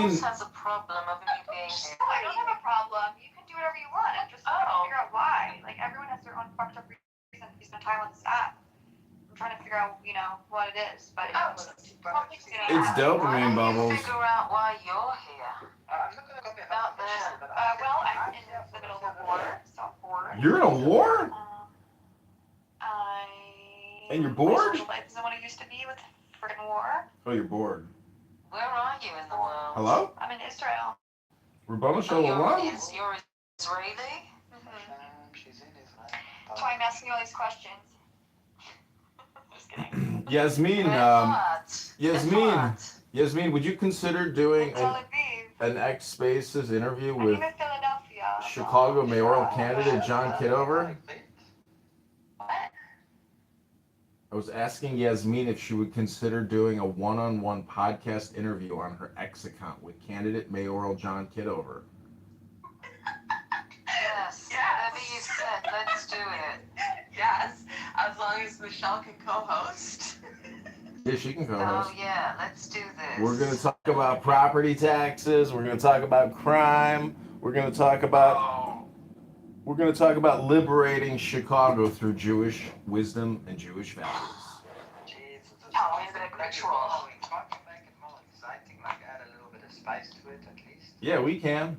has a problem of me being here. No, I don't have a problem. You can do whatever you want. I'm just trying to figure out why. Like, everyone has their own fucked up reason to spend time on this app. I'm trying to figure out, what it is. But It's dopamine, Bubbles. Figure out why you're here. I'm not gonna copy Out there. well, I'm in the middle of a war, so I'm bored. You're in a war? And you're bored? My social life isn't what it used to be with the freaking war. Oh, you're bored. Where are you in the world? Hello? I'm in Israel. Rabbanu Shalom? You're Israeli? She's in Israel. That's why I'm asking you all these questions. Just kidding. Yasmin, would you consider doing Tel Aviv. an X Spaces interview I'm with in Philadelphia. Chicago mayoral candidate John Kitover? What? I was asking Yasmin if she would consider doing a one-on-one podcast interview on her X account with candidate mayoral John Kitover. Yes. Whatever you said, let's do it. Yes, as long as Michelle can co-host. Yeah, she can co-host. Oh yeah, let's do this. We're going to talk about property taxes. We're going to talk about crime. We're going to talk about liberating Chicago through Jewish wisdom and Jewish values. Tell me the ritual. Can't you make it more exciting, like add a little bit of spice to it at least? Yeah, we can.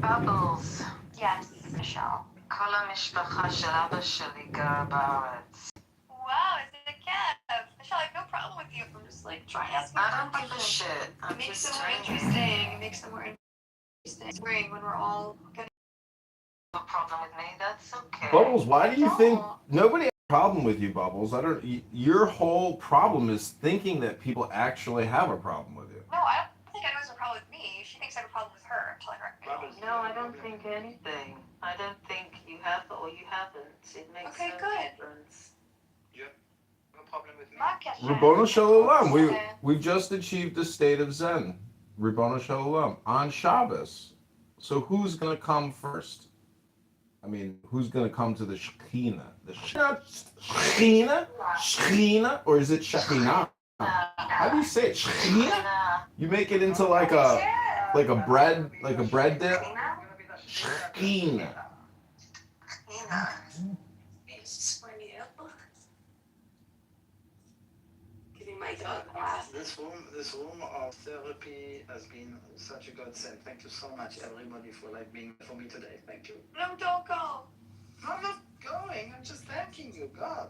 Bubbles. Yes, Michelle. כל המשפחה של אבא שלי גרה בארץ. Wow, is it a cat? Michelle, I have no problem with you. I'm just trying to ask you I don't give a questions. shit. I'm It makes just them more doing it. interesting. It makes them more interesting. Spring when we're all getting No problem with me. That's okay. Bubbles, why do you think nobody has a problem with you, Bubbles? Your whole problem is thinking that people actually have a problem with you. No, I don't think anyone has a problem with me. She thinks I have a problem with her until I correct me. No, I don't think anything. I don't think you have or you haven't. It makes Okay, no good. difference. No problem with me. Ribono Shalom. We've just achieved the state of Zen. Ribono Shalom. On Shabbos. So who's going to come first? I mean, who's going to come to the Shekhinah? The Shekhinah? Shekhinah? Or is it Shekhinah? How do you say it? Shekhinah? You make it into like a bread dip? Shekhinah. Giving my dog a bath. This room of therapy has been such a godsend. Thank you so much, everybody, for being for me today. Thank you. No, don't go. No, I'm not going. I'm just thanking you, God.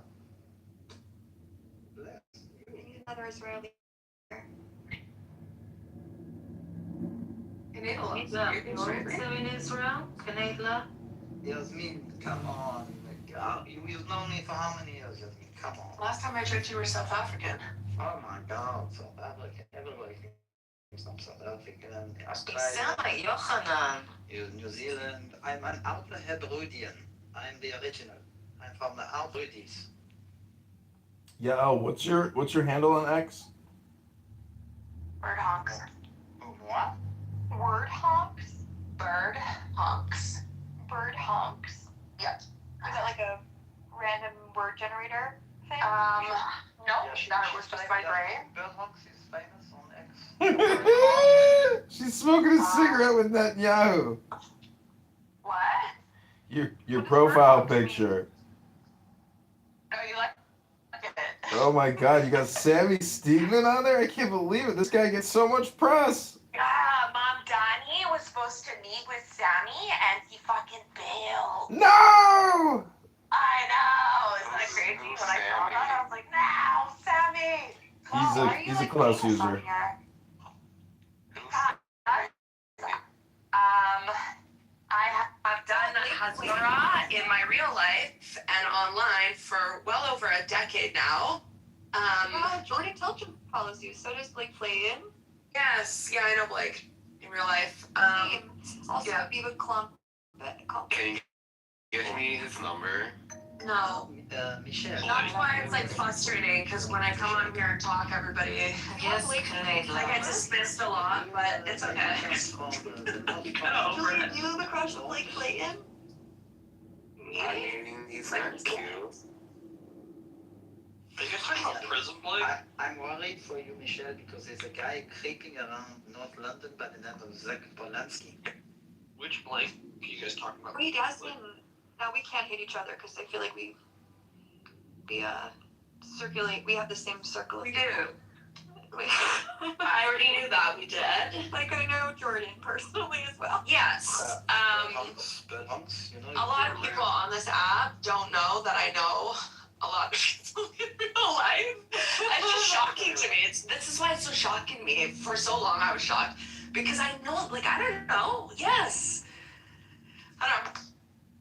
Bless you. We need another Israeli. So in Israel, Canada. Yasmin, come on. God, you've known me for how many years, Yasmin? Come on. Last time I checked, you were South African. Oh my God, South Africa. Everybody thinks I'm South African. You Australia. sound like Yochanan. New Zealand. I'm an Outer Hebridean. I'm the original. I'm from the Hebrides. Yeah, what's your handle on X? Bird honks. What? Word honks? Bird honks. Bird honks. Yes. Is that like a random word generator thing? No, that was just my brain. Birdhawks is famous on X. She's smoking a cigarette with Netanyahu. What? Your profile picture. Oh, you like it? Oh my God, you got Sammy Steedman on there? I can't believe it. This guy gets so much press. Mom Donnie was supposed to meet with Sammy and he fucking bailed. No! I know. Isn't that crazy? When I saw that, I was like, no, Sammy. He's a close user. I've done Hasbara in my real life and online for well over a decade now. Jordan Telchum follows you. So does Blake Flayton. Yes, yeah, I know Blake in real life. Also, yeah. Viva Clump. Can you give me his number? No. Michelle. That's why it's frustrating because when I come on here and talk, everybody Yes, Canada. I get dismissed a lot, but it's okay. Get over it. You have a crush on Blake Flayton? I mean, he's not cute. Are you guys talking about prison play? I'm worried for you, Michelle, because there's a guy creeping around North London by the name of Zach Polanski. Which Blake are you guys talking about? Wait, Aspen. Now we can't hit each other because I feel like we circulate. We have the same circle. We do. Wait. I already knew that we did. Like I know Jordan personally as well. Yes. Bird hunts, you know. A lot of people on this app don't know that I know a lot of people in real life. It's just shocking to me. This is why it's so shocking to me. For so long I was shocked. Because I know, like, I don't know. Yes. I don't know.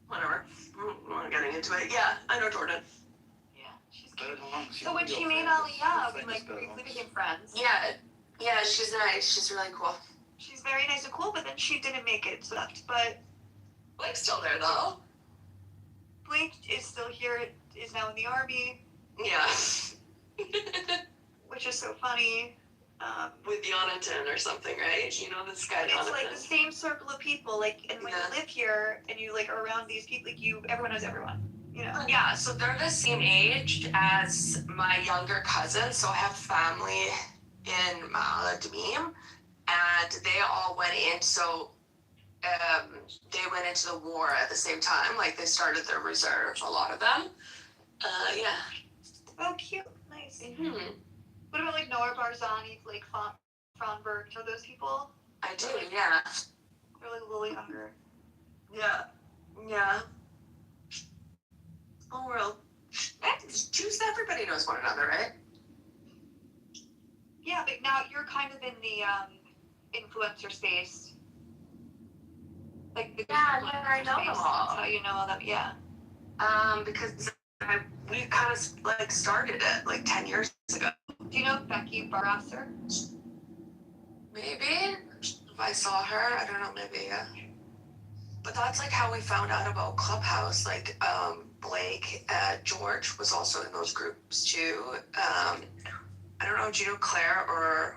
Whatever. I'm not getting into it. Yeah, I know Jordan. Yeah, she's Bird cute. hunts, you So know when your she made friends, Aliyah, your we famous like bird briefly hunts. became friends. Yeah, she's nice. She's really cool. She's very nice and cool, but then she didn't make it, so that's, but Blake's still there, though. Blake is still here, is now in the army, Yeah. which is so funny. With Jonathan or something, right? You know this guy, But it's like the Jonathan. same circle of people, like, and when Yeah. you live here and you like are around these people, like everyone knows everyone, you know? Yeah, so they're the same age as my younger cousin. So I have family in Maladimim, and they all went in. So they went into the war at the same time. Like they started their reserve, a lot of them. Yeah. Oh, cute, nice. Mm-hmm. What about like Noah Barzani, Blake Fronberg, know those people? I do, yeah. They're like a little younger. Yeah. Yeah. Oh, world. Jews, everybody knows one another, right? Yeah, but now you're kind of in the influencer space. Like the Yeah, influencer I know space. them all. That's how you know all them. Yeah. Because we kind of like started it like 10 years ago. Do you know Becky Barasser? Maybe if I saw her, I don't know, maybe, yeah. But that's like how we found out about Clubhouse. Like Blake, George was also in those groups too. I don't know, do you know Claire or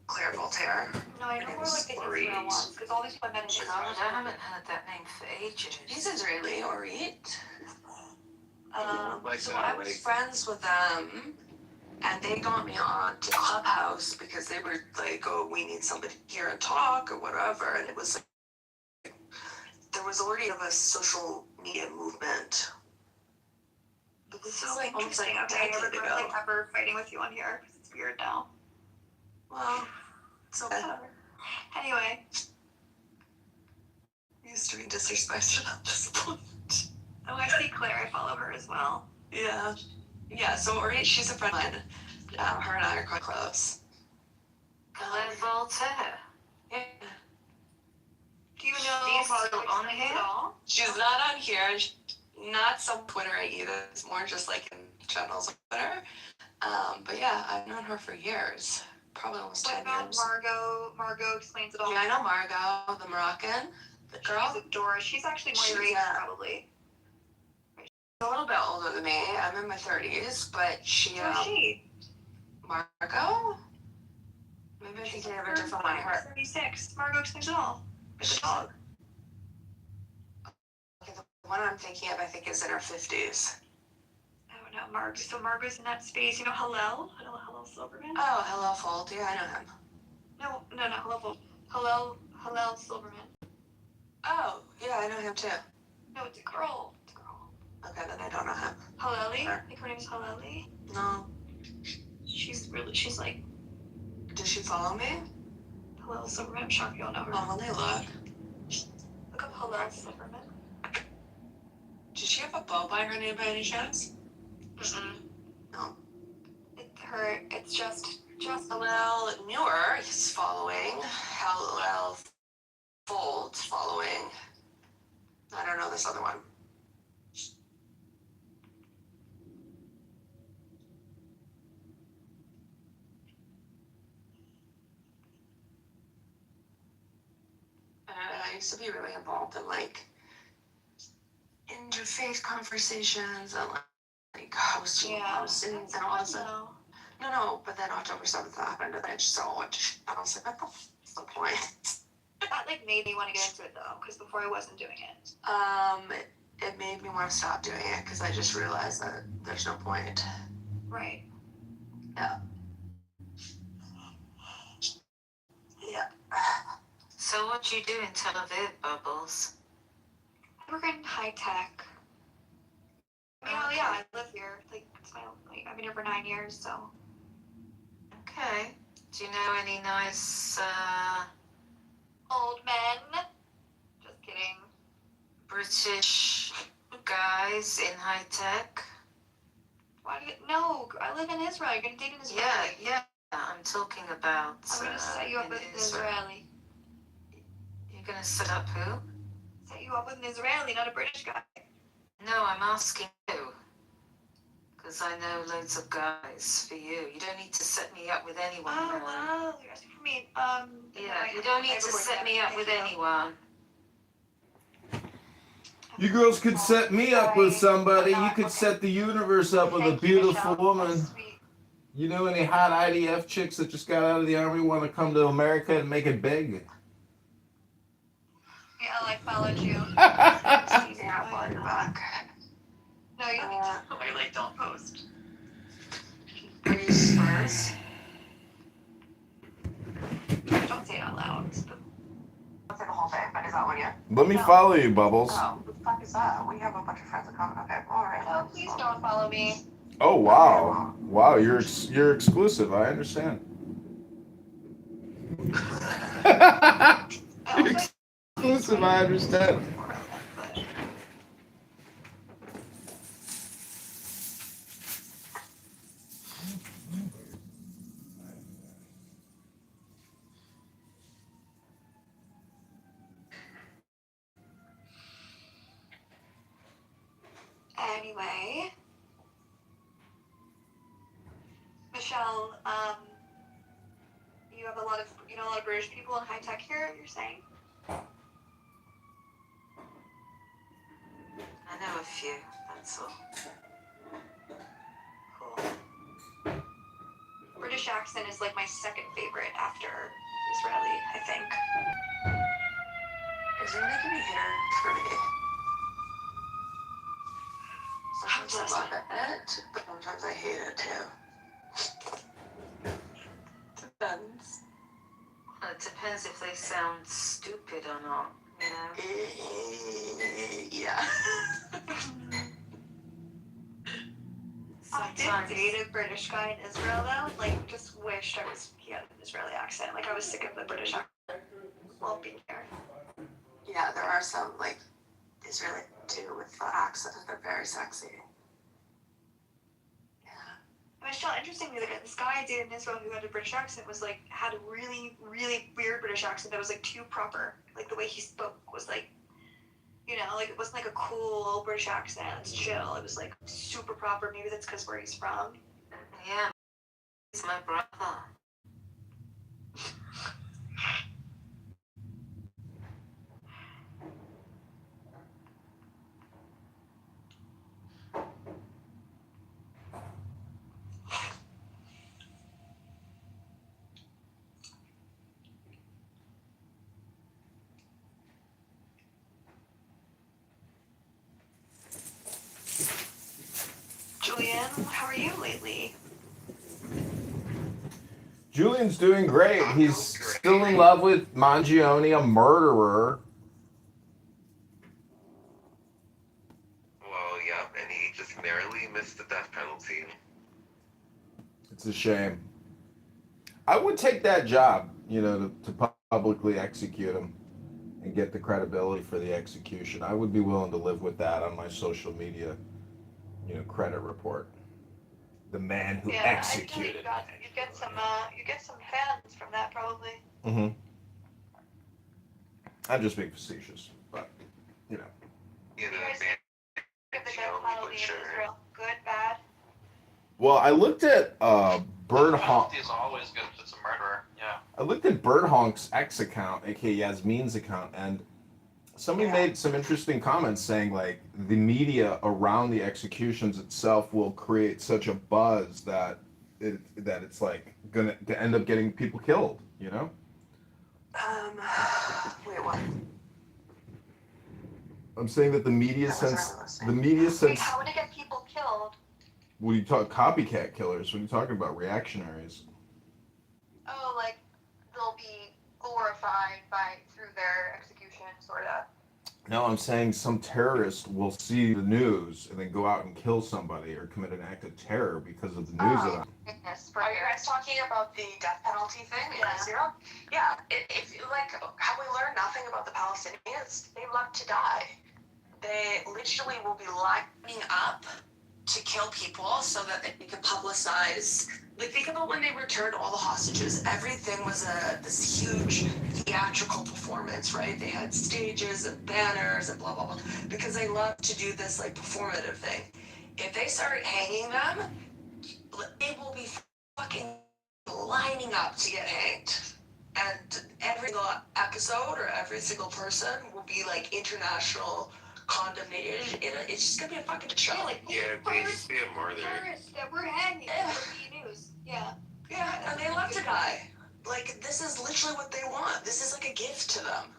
Claire Voltaire? No, I know more like the Orit. Israel ones because all these people I met in God, Israel. I haven't heard that name for ages. He's Israeli, Orit. Like So that, I was like- friends with them, and they got me on to Clubhouse because they were like, "Oh, we need somebody here and talk or whatever," and it was like there was already a social media movement. This So is like almost like interesting. a Okay, I decade regret ago. like ever fighting with you on here because it's weird now. Well, it's okay. Whatever. Anyway, Used to be disrespected at this point. oh, I see Claire. I follow her as well. Yeah. Yeah, so Ori, she's a friend of mine. Her and I are quite close. Claire Voltaire. Yeah. Do you know She's Margaret still on Smith here? at all? She's not on here. Not some Twitter either. It's more just like in channels on Twitter. But yeah, I've known her for years. Probably almost What 10 about years. Margot? Margot explains it all. Yeah, I know Margot, the Moroccan. The girl. She's adorable. She's actually more your age, Yeah. probably. A little bit older than me. I'm in my 30s, but she, So is she? Margot? Maybe I'm thinking of a different one. Her. 36. Margot explains it all. It's a dog. Okay, the one I'm thinking of, I think, is in her 50s. Oh no, Margot. So Margot's in that space. You know Hello Silverman? Oh, hello, Fold. Yeah, I know him. No, Hello Silverman. Oh, yeah, I know him too. No, it's a girl. Okay, then I don't know him. Haleli? Sure. I think her name's Haleli. No. She's like, Does she follow me? Hello Silverman. I'm shocked you don't know her. Oh, let me look. Look up Hello Silverman. Does she have a bow by her name by any chance? Mm-mm. No. It's just Hillel Muir is following. Hillel Fold following. I don't know this other one. I used to be really involved in like interfaith conversations and like hosting hostings and all that stuff. No, but then October 7th happened and then I just saw it. I was like, what's the point? That like made me want to get into it though, because before I wasn't doing it. it made me want to stop doing it because I just realized that there's no point. Right. Yeah. Yeah. So what do you do in Tel Aviv, Bubbles? I work in high tech. Yeah, I live here. Like, it's my own, like, I've been here for 9 years, so. Okay. Do you know any nice Old men. Just kidding. British guys in high tech? Why do you? No, I live in Israel. You're gonna date an Israeli. Yeah. I'm talking about. I'm gonna set you up in with an Israel. Israeli. You're gonna set up who? Set you up with an Israeli, not a British guy. No, I'm asking you. Because I know loads of guys for you. You don't need to set me up with anyone. Oh, really. wow. You're asking for me. Yeah, you don't need to set me up with anyone. You girls could set me up with somebody. You could set the universe up with a Thank you, beautiful Michelle. woman. That's sweet. You know any hot IDF chicks that just got out of the army want to come to America and make it big? Yeah, I followed you. Yeah, I'll follow you back. No, you I like don't post. Are you Spurs? don't say it out loud. I'll say the whole thing, but is that one yet? Let me follow you, Bubbles. Oh, what the fuck is that? We have a bunch of friends in common. Okay, alright. No, please don't follow me. Oh wow, wow, you're exclusive. I understand. You're exclusive. I understand. Anyway, Michelle, you have a lot of British people in high tech here. You're saying? I know a few, that's all. Cool. British accent is like my second favorite after Israeli, I think. Is it making me hair for me? Sometimes I love it, but sometimes I hate it too. Depends. Well, it depends if they sound stupid or not, you know? Yeah. I did date a British guy in Israel though. Like, just wished he had an Israeli accent. Like, I was sick of the British accent while being here. Yeah, there are some, like, Israeli too with the accent. They're very sexy. Yeah. Michelle, interestingly, like this guy I dated in Israel who had a British accent was like had a really, really weird British accent that was like too proper. Like the way he spoke was like, you know, like it wasn't like a cool British accent. It's chill. It was like super proper. Maybe that's because where he's from. Yeah, he's my brother. Julian, how are you lately? Julian's doing great. He's still in love with Mangione, a murderer. Well, yeah, and he just narrowly missed the death penalty. It's a shame. I would take that job, you know, to publicly execute him and get the credibility for the execution. I would be willing to live with that on my social media, you know, credit report. The man who executed. You get some fans from that probably. Mm-hmm. I'm just being facetious, but you know. You know, guys man, Get the death penalty in Israel. Good, bad. Well, I looked at Bird Honk. Penalty is always good if it's a murderer. Yeah. I looked at Bird Honk's ex account, aka Yasmin's account, and somebody made some interesting comments saying like the media around the executions itself will create such a buzz that it's like gonna to end up getting people killed, you know? Wait, what? I'm saying that the media I wasn't sense really listening. the media Wait, sense. how would it get people killed? When you talk copycat killers, when you're talking about reactionaries. Oh, like they'll be glorified through their execution, sort of. No, I'm saying some terrorist will see the news and then go out and kill somebody or commit an act of terror because of the news Oh, that I'm. goodness, Are you guys talking about the death penalty thing in Yeah. Israel? Yeah. If like, have we learned nothing about the Palestinians? They love to die. They literally will be lining up to kill people so that they can publicize. Like, think about when they returned all the hostages. Everything was this huge theatrical performance, right? They had stages and banners and blah blah blah because they love to do this like performative thing. If they start hanging them, it will be fucking lining up to get hanged. And every single episode or every single person will be like international condemnation. It's just gonna be a fucking show. Yeah, like Yeah, first be a murder. terrorists that we're hanging Yeah. for the news. Yeah. Yeah, and they love to die. Like, this is literally what they want. This is like a gift to them.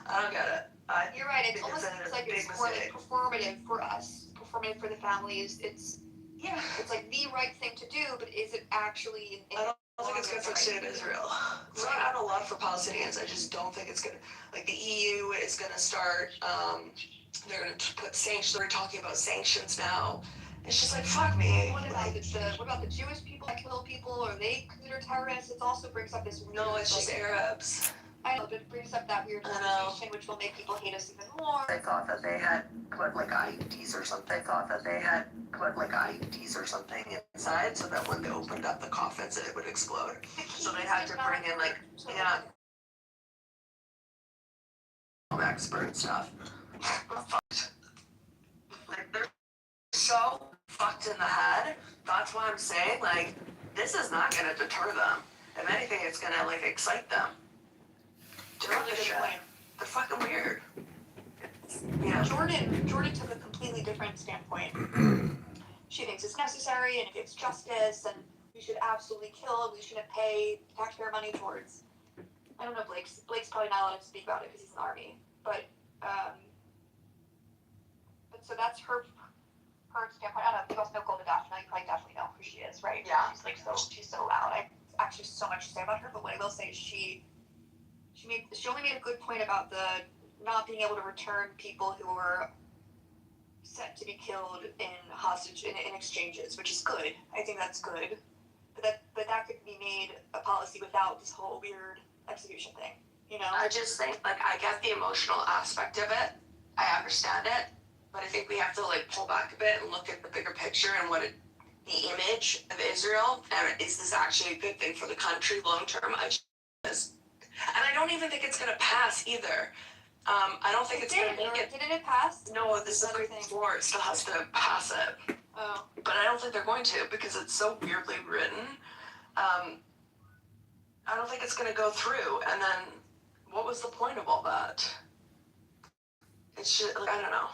I don't get it. You're right. It think almost it's a seems like big it's more like mistake. performative for us, performative for the families. It's Yeah. like the right thing to do, but is it actually? I don't think it's good for the state of Israel. So I have a lot for Palestinians. I just don't think it's gonna. Like, the EU is gonna start. They're gonna put sanctions. They're talking about sanctions now. It's just like, fuck me. What about Like, what about the Jewish people that kill people? Are they considered terrorists? It also brings up this weird. no, it's just like, Arabs. I know, but it brings up that weird I know. conversation, which will make people hate us even more. They thought that they had put like IEDs or something. They thought that they had put like IEDs or something inside, so that when they opened up the coffins, it would explode. So they had to bring in like, yeah, expert stuff. We're fucked. Like, they're so fucked in the head. That's why I'm saying, like, this is not gonna deter them. If anything, it's gonna like excite them. Do you know this shit? They're fucking weird. Yeah. Jordan took a completely different standpoint. She thinks it's necessary and it's justice and we should absolutely kill and we shouldn't pay taxpayer money towards. I don't know, Blake's probably not allowed to speak about it because he's in the army, but so that's her standpoint. I don't know, you guys know Golda Dash now, you probably definitely know who she is, right? Yeah. She's so loud. I actually so much to say about her, but what I will say is she only made a good point about the not being able to return people who were set to be killed in exchanges, which is good. I think that's good. But that could be made a policy without this whole weird execution thing, you know? I just think, like, I get the emotional aspect of it. I understand it. But I think we have to, like, pull back a bit and look at the bigger picture and the image of Israel. And is this actually a good thing for the country long term? And I don't even think it's going to pass either. I don't think it's going to make it. Didn't it pass? No, the Supreme Court still has to pass it. Oh. But I don't think they're going to because it's so weirdly written. I don't think it's going to go through. And then what was the point of all that? It's just, like, I don't know.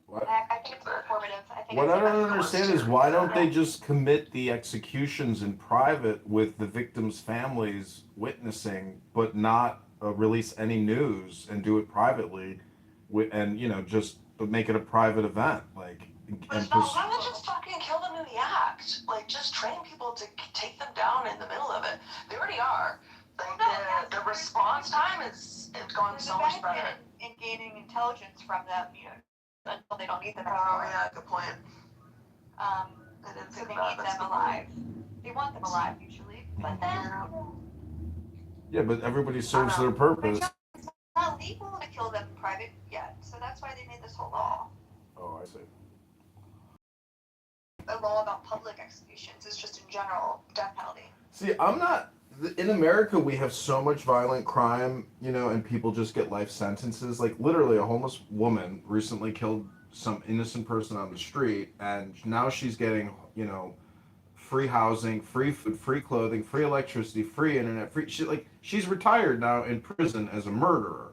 What? I think it's performative. What I don't understand is why don't they just commit the executions in private with the victims' families witnessing, but not release any news and do it privately, and just make it a private event, like. But no, why not just fucking kill them in the act? Like, just train people to take them down in the middle of it. They already are. Like, the response time it's gone so much better. In gaining intelligence from them, until they don't need them Oh anymore. yeah, good point. I didn't so think they about need that. them alive. They want them alive usually, but then Yeah, but everybody serves their purpose. it's not legal to kill them in private yet. So that's why they made this whole law. Oh, I see. A law about public executions is just in general death penalty. See, I'm not. In America, we have so much violent crime, and people just get life sentences. Like, literally, a homeless woman recently killed some innocent person on the street, and now she's getting, free housing, free food, free clothing, free electricity, free internet, she's retired now in prison as a murderer.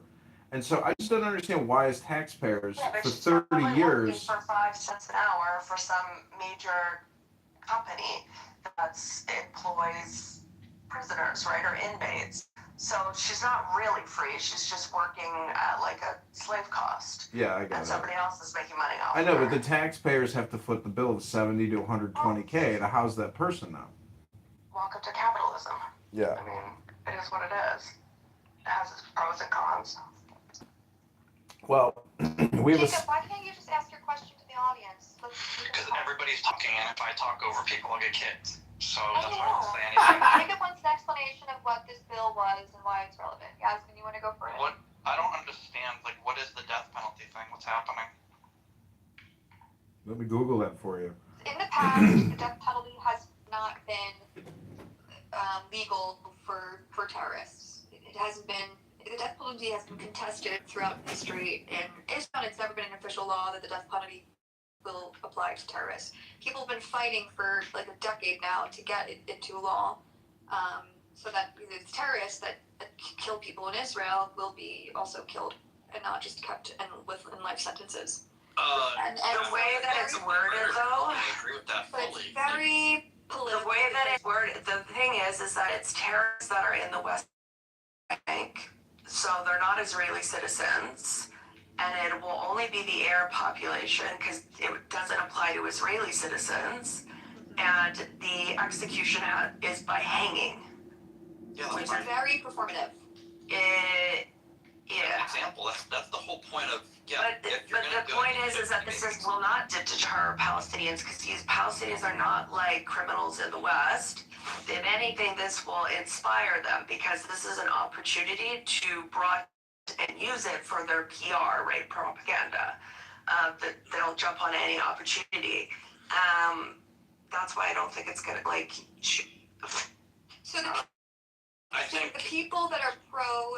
And so I just don't understand why, as taxpayers, for 30 years. For 5 cents an hour for some major company that employs prisoners, right, or inmates. So she's not really free. She's just working at like a slave cost. Yeah, I got And it. somebody else is making money off I know, of but her. the taxpayers have to foot the bill of 70 to 120K to house that person now. Welcome to capitalism. Yeah. I mean, it is what it is. It has its pros and cons. Well, we have Jacob, why can't you just ask your question to the audience? Because everybody's talking, and if I talk over people, I'll get kicked. So I that's why I don't know. say anything. Jacob wants an explanation of what this bill was and why it's relevant. Yasmin, you want to go for it? What? I don't understand. Like, what is the death penalty thing? What's happening? Let me Google that for you. In the past, the death penalty has not been legal for terrorists. It hasn't been. The death penalty has been contested throughout history, and it's never been an official law that the death penalty will apply to terrorists. People have been fighting for like a decade now to get it into law, so that the terrorists that kill people in Israel will be also killed and not just kept in life sentences. And The way that it's worded, though, I agree with that but it's fully. very political. the way that it's worded, the thing is that it's terrorists that are in the West Bank, so they're not Israeli citizens, and it will only be the Arab population because it doesn't apply to Israeli citizens, and the execution is by hanging. Yeah, Which that's is very performative. It, an yeah. example. That's the whole point of But the point is that this will not deter Palestinians because these Palestinians are not like criminals in the West. If anything, this will inspire them because this is an opportunity to broaden and use it for their PR, right? Propaganda. That they'll jump on any opportunity. That's why I don't think it's gonna like. So I the think people that are pro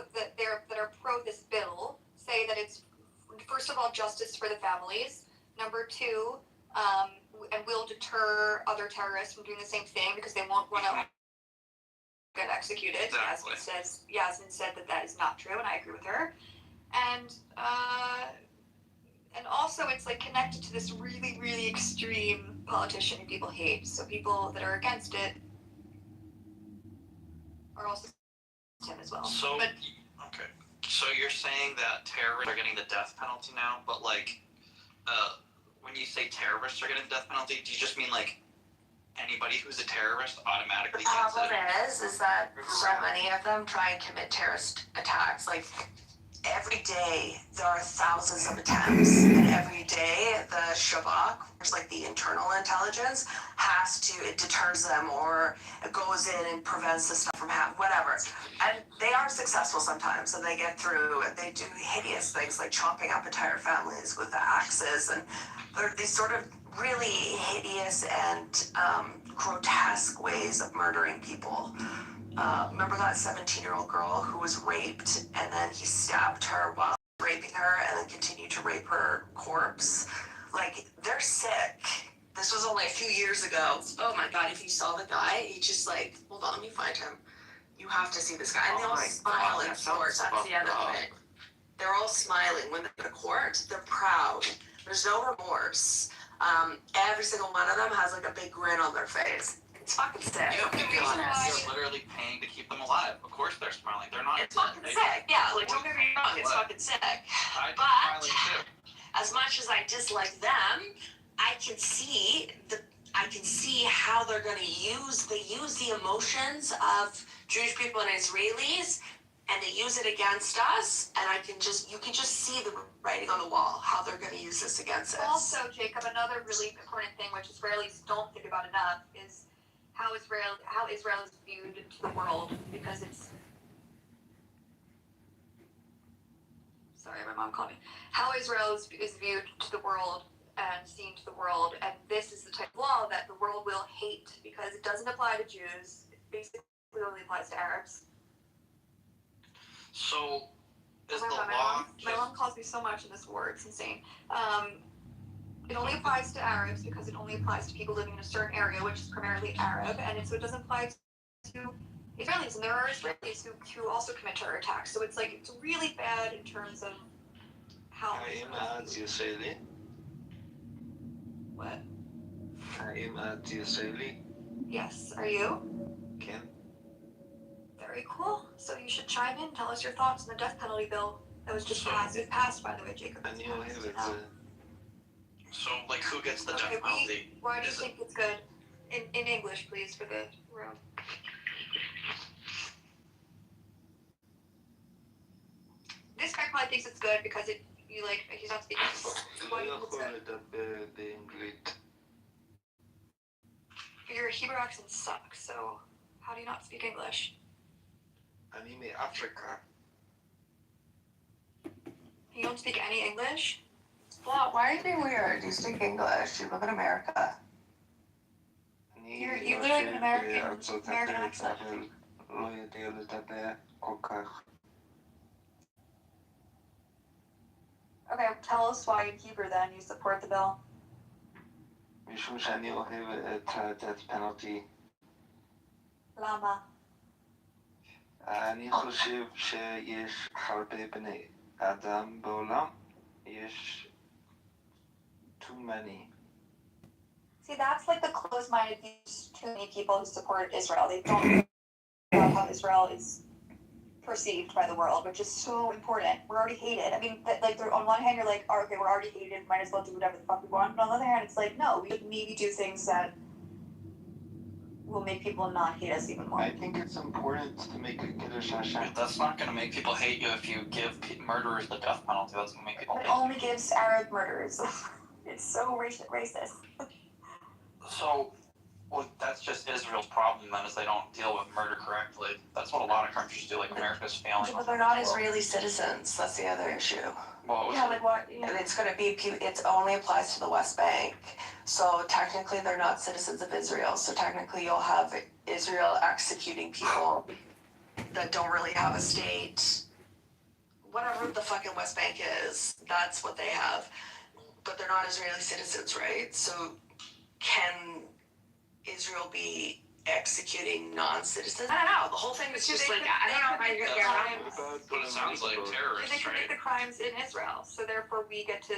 this bill say that it's first of all justice for the families. Number two, and will deter other terrorists from doing the same thing because they won't want to get executed. Exactly. Yasmin said that is not true, and I agree with her. And also it's like connected to this really, really extreme politician who people hate. So people that are against it are also him as well. so. But Okay. So you're saying that terrorists are getting the death penalty now, but like, when you say terrorists are getting the death penalty, do you just mean like anybody who's a terrorist automatically The gets problem it? is that so many of them try and commit terrorist attacks. Like every day there are thousands of attempts, and every day the Shabak, which is like the internal intelligence, it deters them or it goes in and prevents the stuff from happening, whatever. And they are successful sometimes, and they get through. And they do hideous things like chopping up entire families with axes, and they're these sort of really hideous and grotesque ways of murdering people. Remember that 17-year-old girl who was raped and then he stabbed her while raping her and then continued to rape her corpse? Like, they're sick. This was only a few years ago. Oh my God, if you saw the guy, he just like, hold on, let me find him. You have to see this guy. And they all smile in court. That's the other thing. They're all smiling when they go to court. They're proud. There's no remorse. Every single one of them has like a big grin on their face. It's fucking sick. Yeah, to be because honest. you're literally paying to keep them alive. Of course they're smiling. They're not. It's fucking sick. Yeah, like don't get me wrong, it's fucking sick. I'm But smiling too. as much as I dislike them, I can see how they're gonna use the emotions of Jewish people and Israelis, and they use it against us, and you can just see the writing on the wall, how they're gonna use this against us. also, Jacob, another really important thing which Israelis don't think about enough is how Israel is viewed to the world, because it's sorry, my mom called me. How Israel is viewed to the world and seen to the world, and this is the type of law that the world will hate because it doesn't apply to Jews. It basically only applies to Arabs. So is Oh the my God, law my mom calls me so much in this war, it's insane. It only applies to Arabs because it only applies to people living in a certain area, which is primarily Arab, and so it doesn't apply to Israelis, and there are Israelis who also commit terror attacks. So it's like it's really bad in terms of how. האם את ישראלי? What? האם את ישראלי? Yes. Are you? כן. Very Very cool. So you should chime in, tell us your thoughts on the death penalty bill that was just passed. It passed, by the way, Jacob. And you'll have it. So, like, who gets the Okay, death penalty? why do you Is it- think it's good? In English, please, for the room. This guy probably thinks it's good because he's not speaking English. Why do you think it's good? Your Hebrew accent sucks, so how do you not speak English? אני מאפריקה. You don't speak any English? Well, why are you being weird? You speak English. You live in America. You live like an American accent. לא יודע לדבר כל כך. Okay, tell us why in Hebrew then you support the bill. משום שאני אוהב את ה-death penalty. למה? אני חושב שיש הרבה בני אדם בעולם. יש too many. See, that's like the closed-minded views. Too many people who support Israel. They don't know how Israel is perceived by the world, which is so important. We're already hated. I mean, on one hand, you're like, oh, okay, we're already hated. Might as well do whatever the fuck we want. But on the other hand, it's like, no, we should maybe do things that will make people not hate us even more. I think it's important to make a Kiddush Hashem. That's not going to make people hate you if you give murderers the death penalty. That's going to make people It hate only gives Arab murderers. It's so racist. So, well, that's just Israel's problem then, is they don't deal with murder correctly. That's what a lot of countries do, like America's failing. But they're not Israeli citizens. That's the other issue. Well, Yeah, like what? And it's going to be, it only applies to the West Bank. So technically they're not citizens of Israel. So technically you'll have Israel executing people that don't really have a state. Whatever the fucking West Bank is, that's what they have. But they're not Israeli citizens, right? So can Israel be executing non-citizens? I don't know. The whole thing is just like, I don't know how you're going to get around it. but it sounds like They terrorists, commit right? the crimes in Israel, so therefore we get to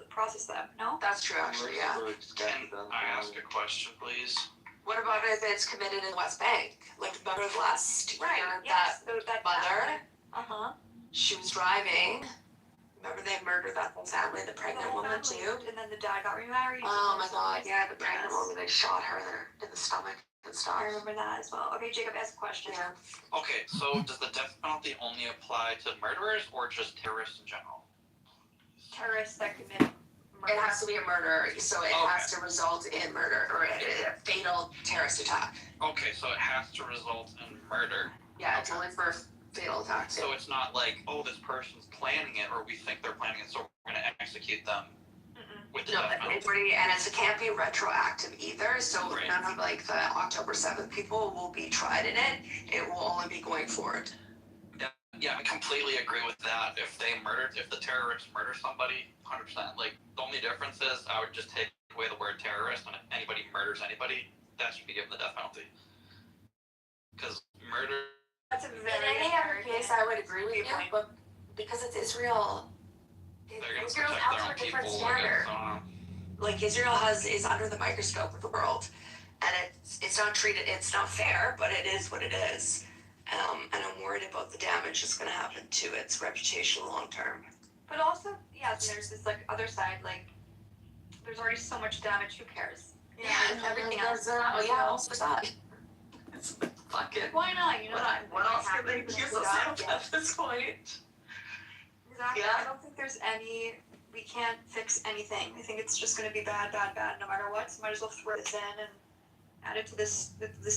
process them, no? That's true, actually, yeah. Can I ask a question, please? What about if it's committed in the West Bank? Like, remember last year, Yes, that mother, Uh-huh. she was driving. Remember they murdered that whole family, the pregnant woman too? And then the dad got remarried. Oh my god, yeah, the pregnant woman, they shot her in the stomach and stuff. I remember that as well. Okay, Jacob, ask a question. Yeah. Okay, so does the death penalty only apply to murderers or just terrorists in general? Terrorists that commit murder. It has to be a murder, so it Okay. has to result in murder or a fatal terrorist attack. Okay, so it has to result in murder. Yeah, it's only for a fatal attack too. So it's not like, oh, this person's planning it, or we think they're planning it, so we're going to execute them with the No, death penalty. it's already, and it can't be retroactive either, so Right. none of like the October 7th people will be tried in it. It will only be going forward. Yeah, I completely agree with that. If the terrorists murder somebody, 100%. Like, the only difference is I would just take away the word terrorist, and if anybody murders anybody, that should be given the death penalty. Because murder. That's a In very any other case, I would agree with you, but because it's Israel, They're going to Israel's protect held their to a own different people. standard. I Like Israel is under the microscope of the world, and it's not treated. It's not fair, but it is what it is. And I'm worried about the damage that's going to happen to its reputation long term. But also, yes, there's this like other side, like there's already so much damage. Who cares? You know, there's everything else. Oh yeah, also that. It's fuck it. Why not? You know, What else can they accuse us of at this point? Exactly. Yeah. I don't think there's we can't fix anything. I think it's just going to be bad, no matter what. So might as well throw this in and add it to this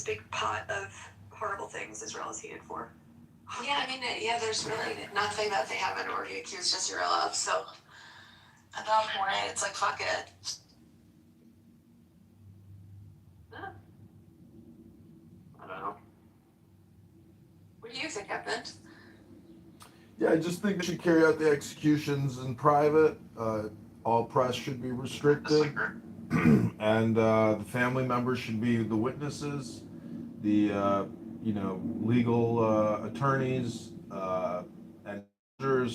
big pot of horrible things Israel is hated for. Yeah, I mean, there's really nothing that they haven't already accused Israel of. So at that point, it's like, fuck it. I don't know. What do you think, Evan? Yeah, I just think they should carry out the executions in private. All press should be restricted. And the family members should be the witnesses, the legal attorneys and jurors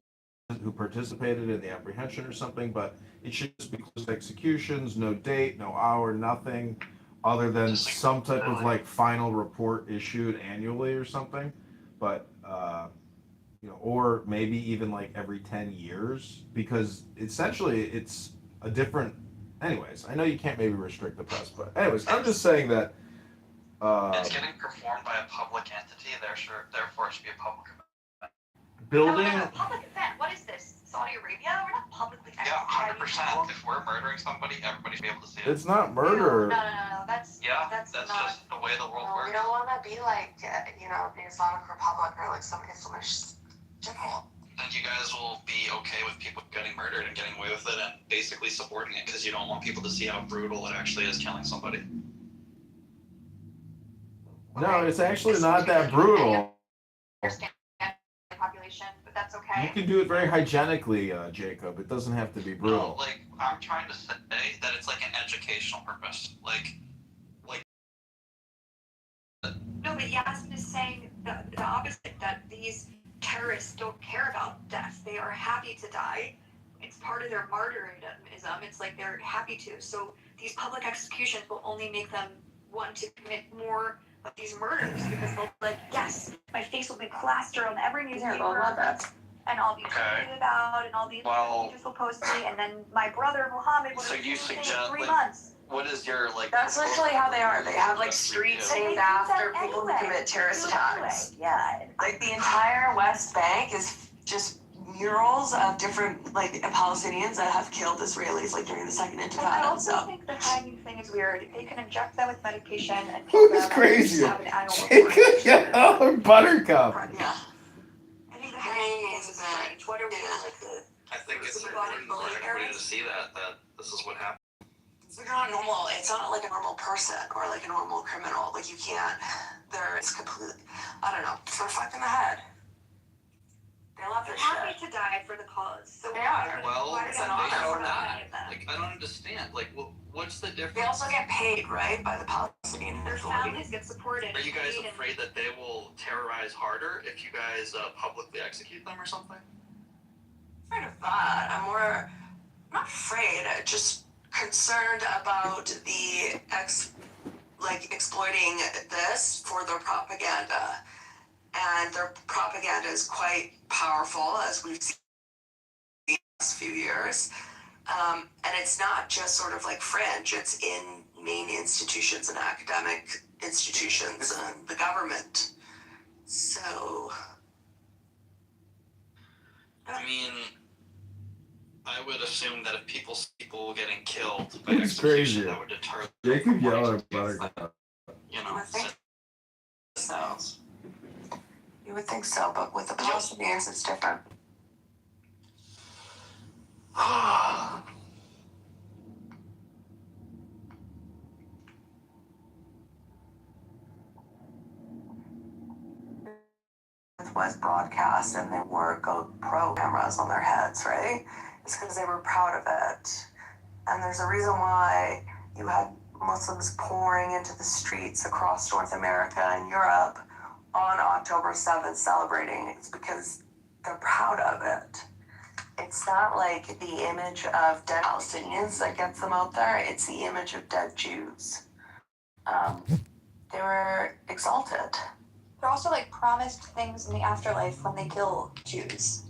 who participated in the apprehension or something. But it should just be closed executions, no date, no hour, nothing other than some type of like final report issued annually or something. but or maybe even like every 10 years, because essentially it's a different. Anyways, I know you can't maybe restrict the press, but anyways, I'm just saying that. It's getting performed by a public entity, therefore it should be a public event. Building. No, public event. What is this? Saudi Arabia? We're not publicly. Yeah, 100%. If we're murdering somebody, everybody should be able to see it. It's not murder. No. That's That's not. just the way the world We works. don't want to be like, the Islamic Republic or like some Islamist shithole. Then you guys will be okay with people getting murdered and getting away with it and basically supporting it because you don't want people to see how brutal it actually is killing somebody. No, it's actually not that brutal. Population, but that's okay. You can do it very hygienically, Jacob. It doesn't have to be brutal. No, like I'm trying to say that it's like an educational purpose. Like No, but Yasmin is saying the opposite, that these terrorists don't care about death. They are happy to die. It's part of their martyrism. It's like they're happy to. So these public executions will only make them want to commit more of these murders because they'll be like, yes, my face will be plastered on every newspaper. And I'll be tweeted about, and all these pages will post me, and then my brother Muhammad will So be you in suggest, 3 like, months. what is your like? That's literally how they are. They have like streets They named do that after people who anyway. commit terrorist They do it attacks. anyway. Yeah. Like the entire West Bank is just murals of different like Palestinians that have killed Israelis like during the Second I Intifada and also stuff. think the hanging thing is weird. They can inject them with medication and Who kill is them crazy? and just have an annual Jacob report. Yellow Buttercup. Yeah. I think the hanging thing is strange. What are we like the I think it's important for everybody to see that this is what happened. They're not normal. It's not like a normal person or like a normal criminal. Like you can't. It's completely. I don't know. They're fucked in the head. They love they're their happy shit. to die for the cause. So They why are. Well, why it's do an they honor not for support that. any of them? Like I don't understand. Like what's the difference? They also get paid, right, by the Palestinian Their Authority. families get supported. Are you guys paid, and- afraid that they will terrorize harder if you guys publicly execute them or something? Afraid of that. I'm not afraid. Just concerned about the exploiting this for their propaganda, and their propaganda is quite powerful, as we've seen in the last few years. And it's not just sort of like fringe; it's in main institutions and academic institutions and the government. So, I mean, I would assume that if people see people getting killed by It's crazy. execution, that would deter them Jacob from wanting Yellow to do Buttercup. you know. I think so. You would think so, but with the Palestinians, it's different. Was broadcast and they wore GoPro cameras on their heads, right? It's because they were proud of it. And there's a reason why you had Muslims pouring into the streets across North America and Europe on October 7th celebrating. It's because they're proud of it. It's not like the image of dead Palestinians that gets them out there, it's the image of dead Jews. They were exalted. They're also like promised things in the afterlife when they kill Jews.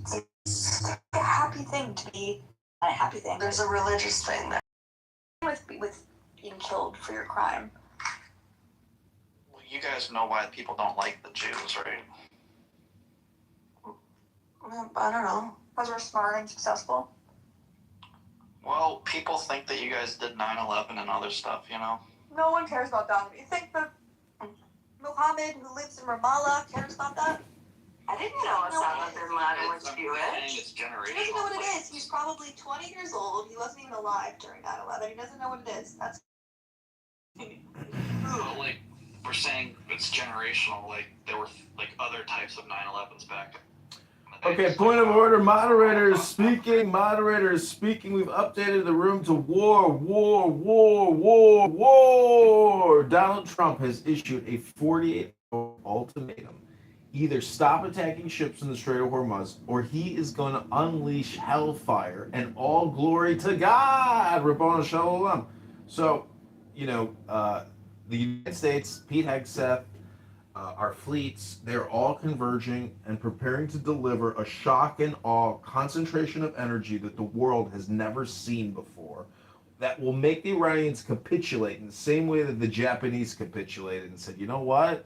It's like a happy thing to be a happy thing. There's a religious thing there. With being killed for your crime. Well, you guys know why people don't like the Jews, right? I don't know. Because we're smart and successful. Well, people think that you guys did 9/11 and other stuff, you know? No one cares about that. You think that Muhammad, who lives in Ramallah, cares about that? I didn't know Osama bin Laden was It's Jewish. He generational. doesn't know what it is. He's probably 20 years old. He wasn't even alive during 9/11. He doesn't know what it is. That's. Well, like, we're saying it's generational. Like, there were, like, other types of 9/11s back in the day. Okay, point of order. Moderators speaking. Moderators speaking. We've updated the room to war. Donald Trump has issued a 48-hour ultimatum. Either stop attacking ships in the Strait of Hormuz, or he is going to unleash hellfire, and all glory to God. Rabbana Shalom. So, the United States, Pete Hegseth, our fleets, they're all converging and preparing to deliver a shock and awe concentration of energy that the world has never seen before, that will make the Iranians capitulate in the same way that the Japanese capitulated and said, you know what?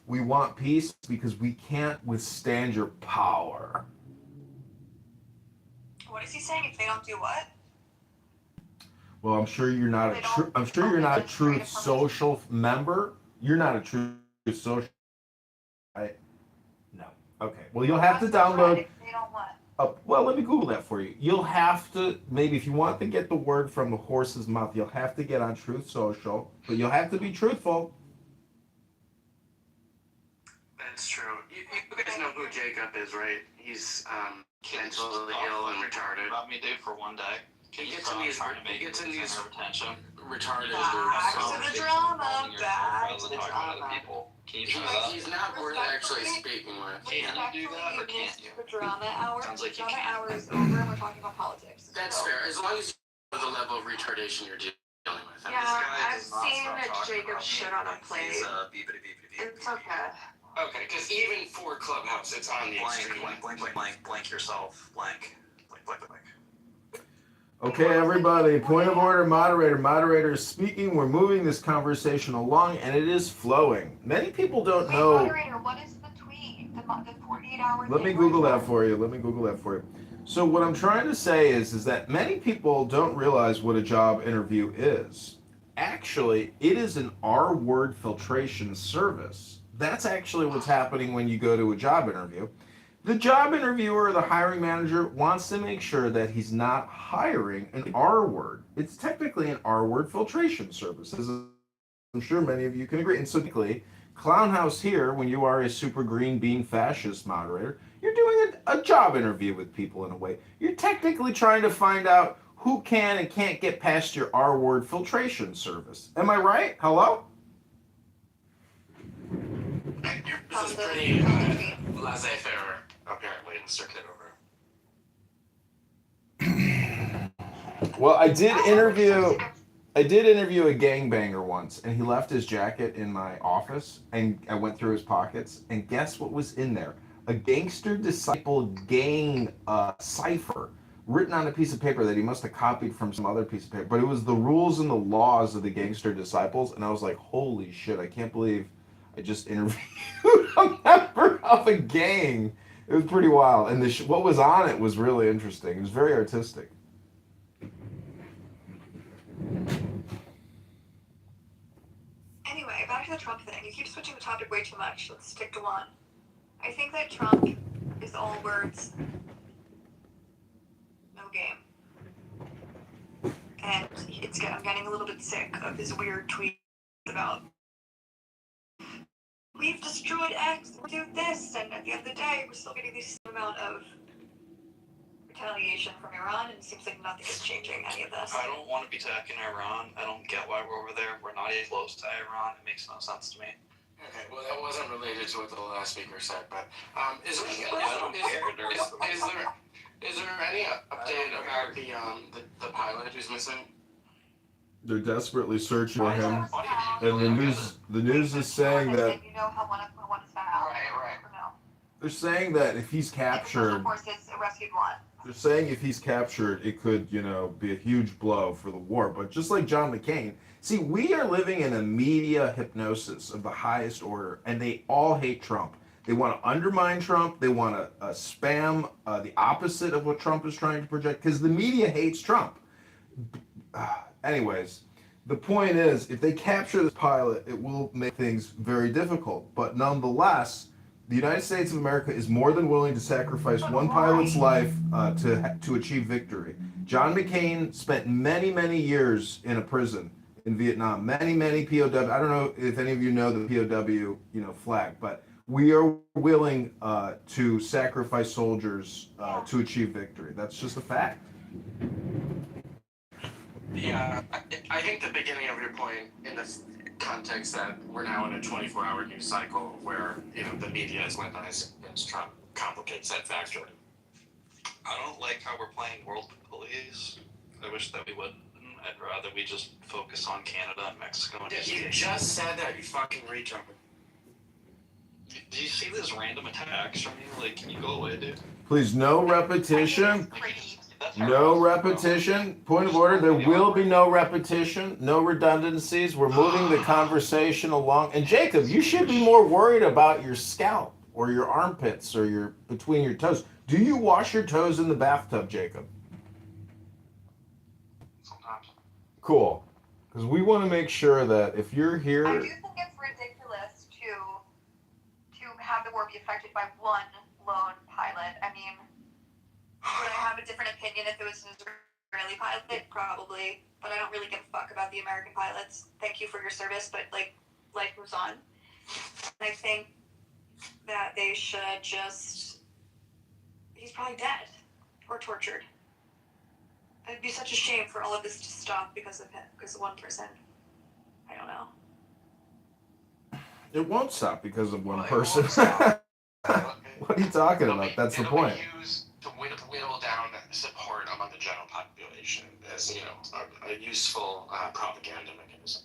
We want peace because we can't withstand your power. What is he saying? If they don't do what? Well, I'm sure you're not a true. I'm sure you're not a Truth Social member. You're not a Truth Social. Right? No. Okay. Well, you'll have to download. They don't want. Well, let me Google that for you. You'll have to, maybe if you want to get the word from the horse's mouth, you'll have to get on Truth Social, but you'll have to be truthful. That's true. You guys know who Jacob is, right? He's mentally ill and retarded. About me, dude, for one day. He gets in these retention. retarded Back groups. to the drama. Back to the drama. Can you try that? He's not worth actually speaking with. Can you do that or can't you? The drama hour. Sounds like the you drama can. hour is over and we're talking about politics. That's fair, as long as you know the level of retardation you're dealing with. Yeah, This guy I've does not seen stop that talking Jacob about shit me. on a plate. He's beepity beepity beep. It's okay. Okay, because even for Clubhouse, it's on the extreme. Blank yourself. Blank. Okay, everybody. Point of order, moderator. Moderator is speaking. We're moving this conversation along, and it is flowing. Many people don't know. Moderator, what is the tweet? The 48 hours. Let me Google that for you. So what I'm trying to say is that many people don't realize what a job interview is. Actually, it is an R-word filtration service. That's actually what's happening when you go to a job interview. The job interviewer or the hiring manager wants to make sure that he's not hiring an R-word. It's technically an R-word filtration service, as I'm sure many of you can agree. And so technically, Clown House here, when you are a super green bean fascist moderator, you're doing a job interview with people in a way. You're technically trying to find out who can and can't get past your R-word filtration service. Am I right? Hello? This is pretty laissez-faire, apparently, in Circuit Over. Well, I did interview a gangbanger once, and he left his jacket in my office, and I went through his pockets, and guess what was in there? A gangster disciple gang cipher written on a piece of paper that he must have copied from some other piece of paper. But it was the rules and the laws of the gangster disciples, and I was like, holy shit, I can't believe I just interviewed a member of a gang. It was pretty wild, and what was on it was really interesting. It was very artistic. Anyway, back to the Trump thing. You keep switching the topic way too much. Let's stick to one. I think that Trump is all words, no game. And I'm getting a little bit sick of his weird tweets about we've destroyed X, we're doing this, and at the end of the day, we're still getting this amount of retaliation from Iran, and it seems like nothing is changing any of this. I don't want to be attacking Iran. I don't get why we're over there. We're not even close to Iran. It makes no sense to me. Okay, well, that wasn't related to what the last speaker said, but is there any update about the pilot who's missing? They're desperately searching for him, and the news is saying that You know how one is found. Right. No. they're saying that if he's captured, Forces rescued one. they're saying if he's captured, it could, be a huge blow for the war. But just like John McCain, see, we are living in a media hypnosis of the highest order, and they all hate Trump. They want to undermine Trump. They want to spam the opposite of what Trump is trying to project, because the media hates Trump. Anyways, the point is, if they capture this pilot, it will make things very difficult. But nonetheless, the United States of America is more than willing to sacrifice one pilot's life to achieve victory. John McCain spent many, many years in a prison in Vietnam. Many POW. I don't know if any of you know the POW, flag, but we are willing to sacrifice soldiers to achieve victory. That's just a fact. Yeah, I think the beginning of your point in the context that we're now in a 24-hour news cycle where, the media is weaponized against Trump complicates that factor. I don't like how we're playing world police. I wish that we wouldn't. I'd rather we just focus on Canada and Mexico. And You just said that, you fucking retard. Do you see these random attacks from you? Like, can you go away, dude? Please, no repetition. That's No repetition. Point of order, there will be no repetition, no redundancies. We're moving the conversation along. And Jacob, you should be more worried about your scalp or your armpits or your between your toes. Do you wash your toes in the bathtub, Jacob? Sometimes. Cool. Because we want to make sure that if you're I do here, think it's ridiculous to have the war be affected by one lone pilot. I mean, would I have a different opinion if it was an Israeli pilot? Probably, but I don't really give a fuck about the American pilots. Thank you for your service, but like life moves on. And I think that they should just. He's probably dead or tortured. It'd be such a shame for all of this to stop because of him, because of one person. I don't know. it won't stop because of one Well, it person. won't stop. What are you talking about? That's the It'll be point. used to whittle down support among the general population as, you know, a useful propaganda mechanism.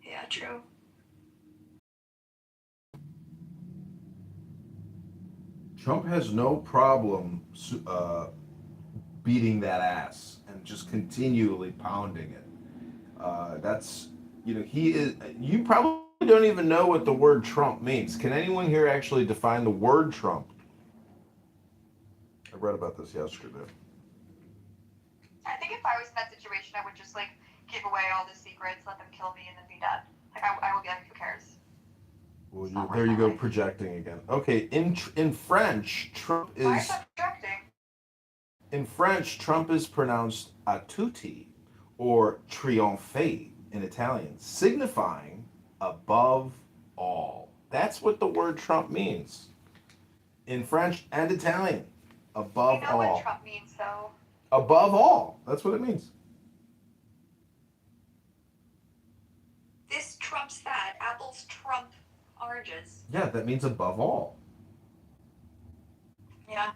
Yeah, true. Trump has no problem beating that ass and just continually pounding it. That's, you know, he is. You probably don't even know what the word Trump means. Can anyone here actually define the word Trump? I read about this yesterday. I think if I was in that situation, I would just like give away all the secrets, let them kill me, and then be done. Like I would be like, who cares? Well, there you go, projecting again. Okay, in French, Trump Why is is that projecting? in French, Trump is pronounced a tutti or triomphe in Italian, signifying above all. That's what the word Trump means in French and Italian. Above I know all. what Trump means, though. Above all. That's what it means. This trumps that. Apples trump oranges. Yeah, that means above all. Yeah.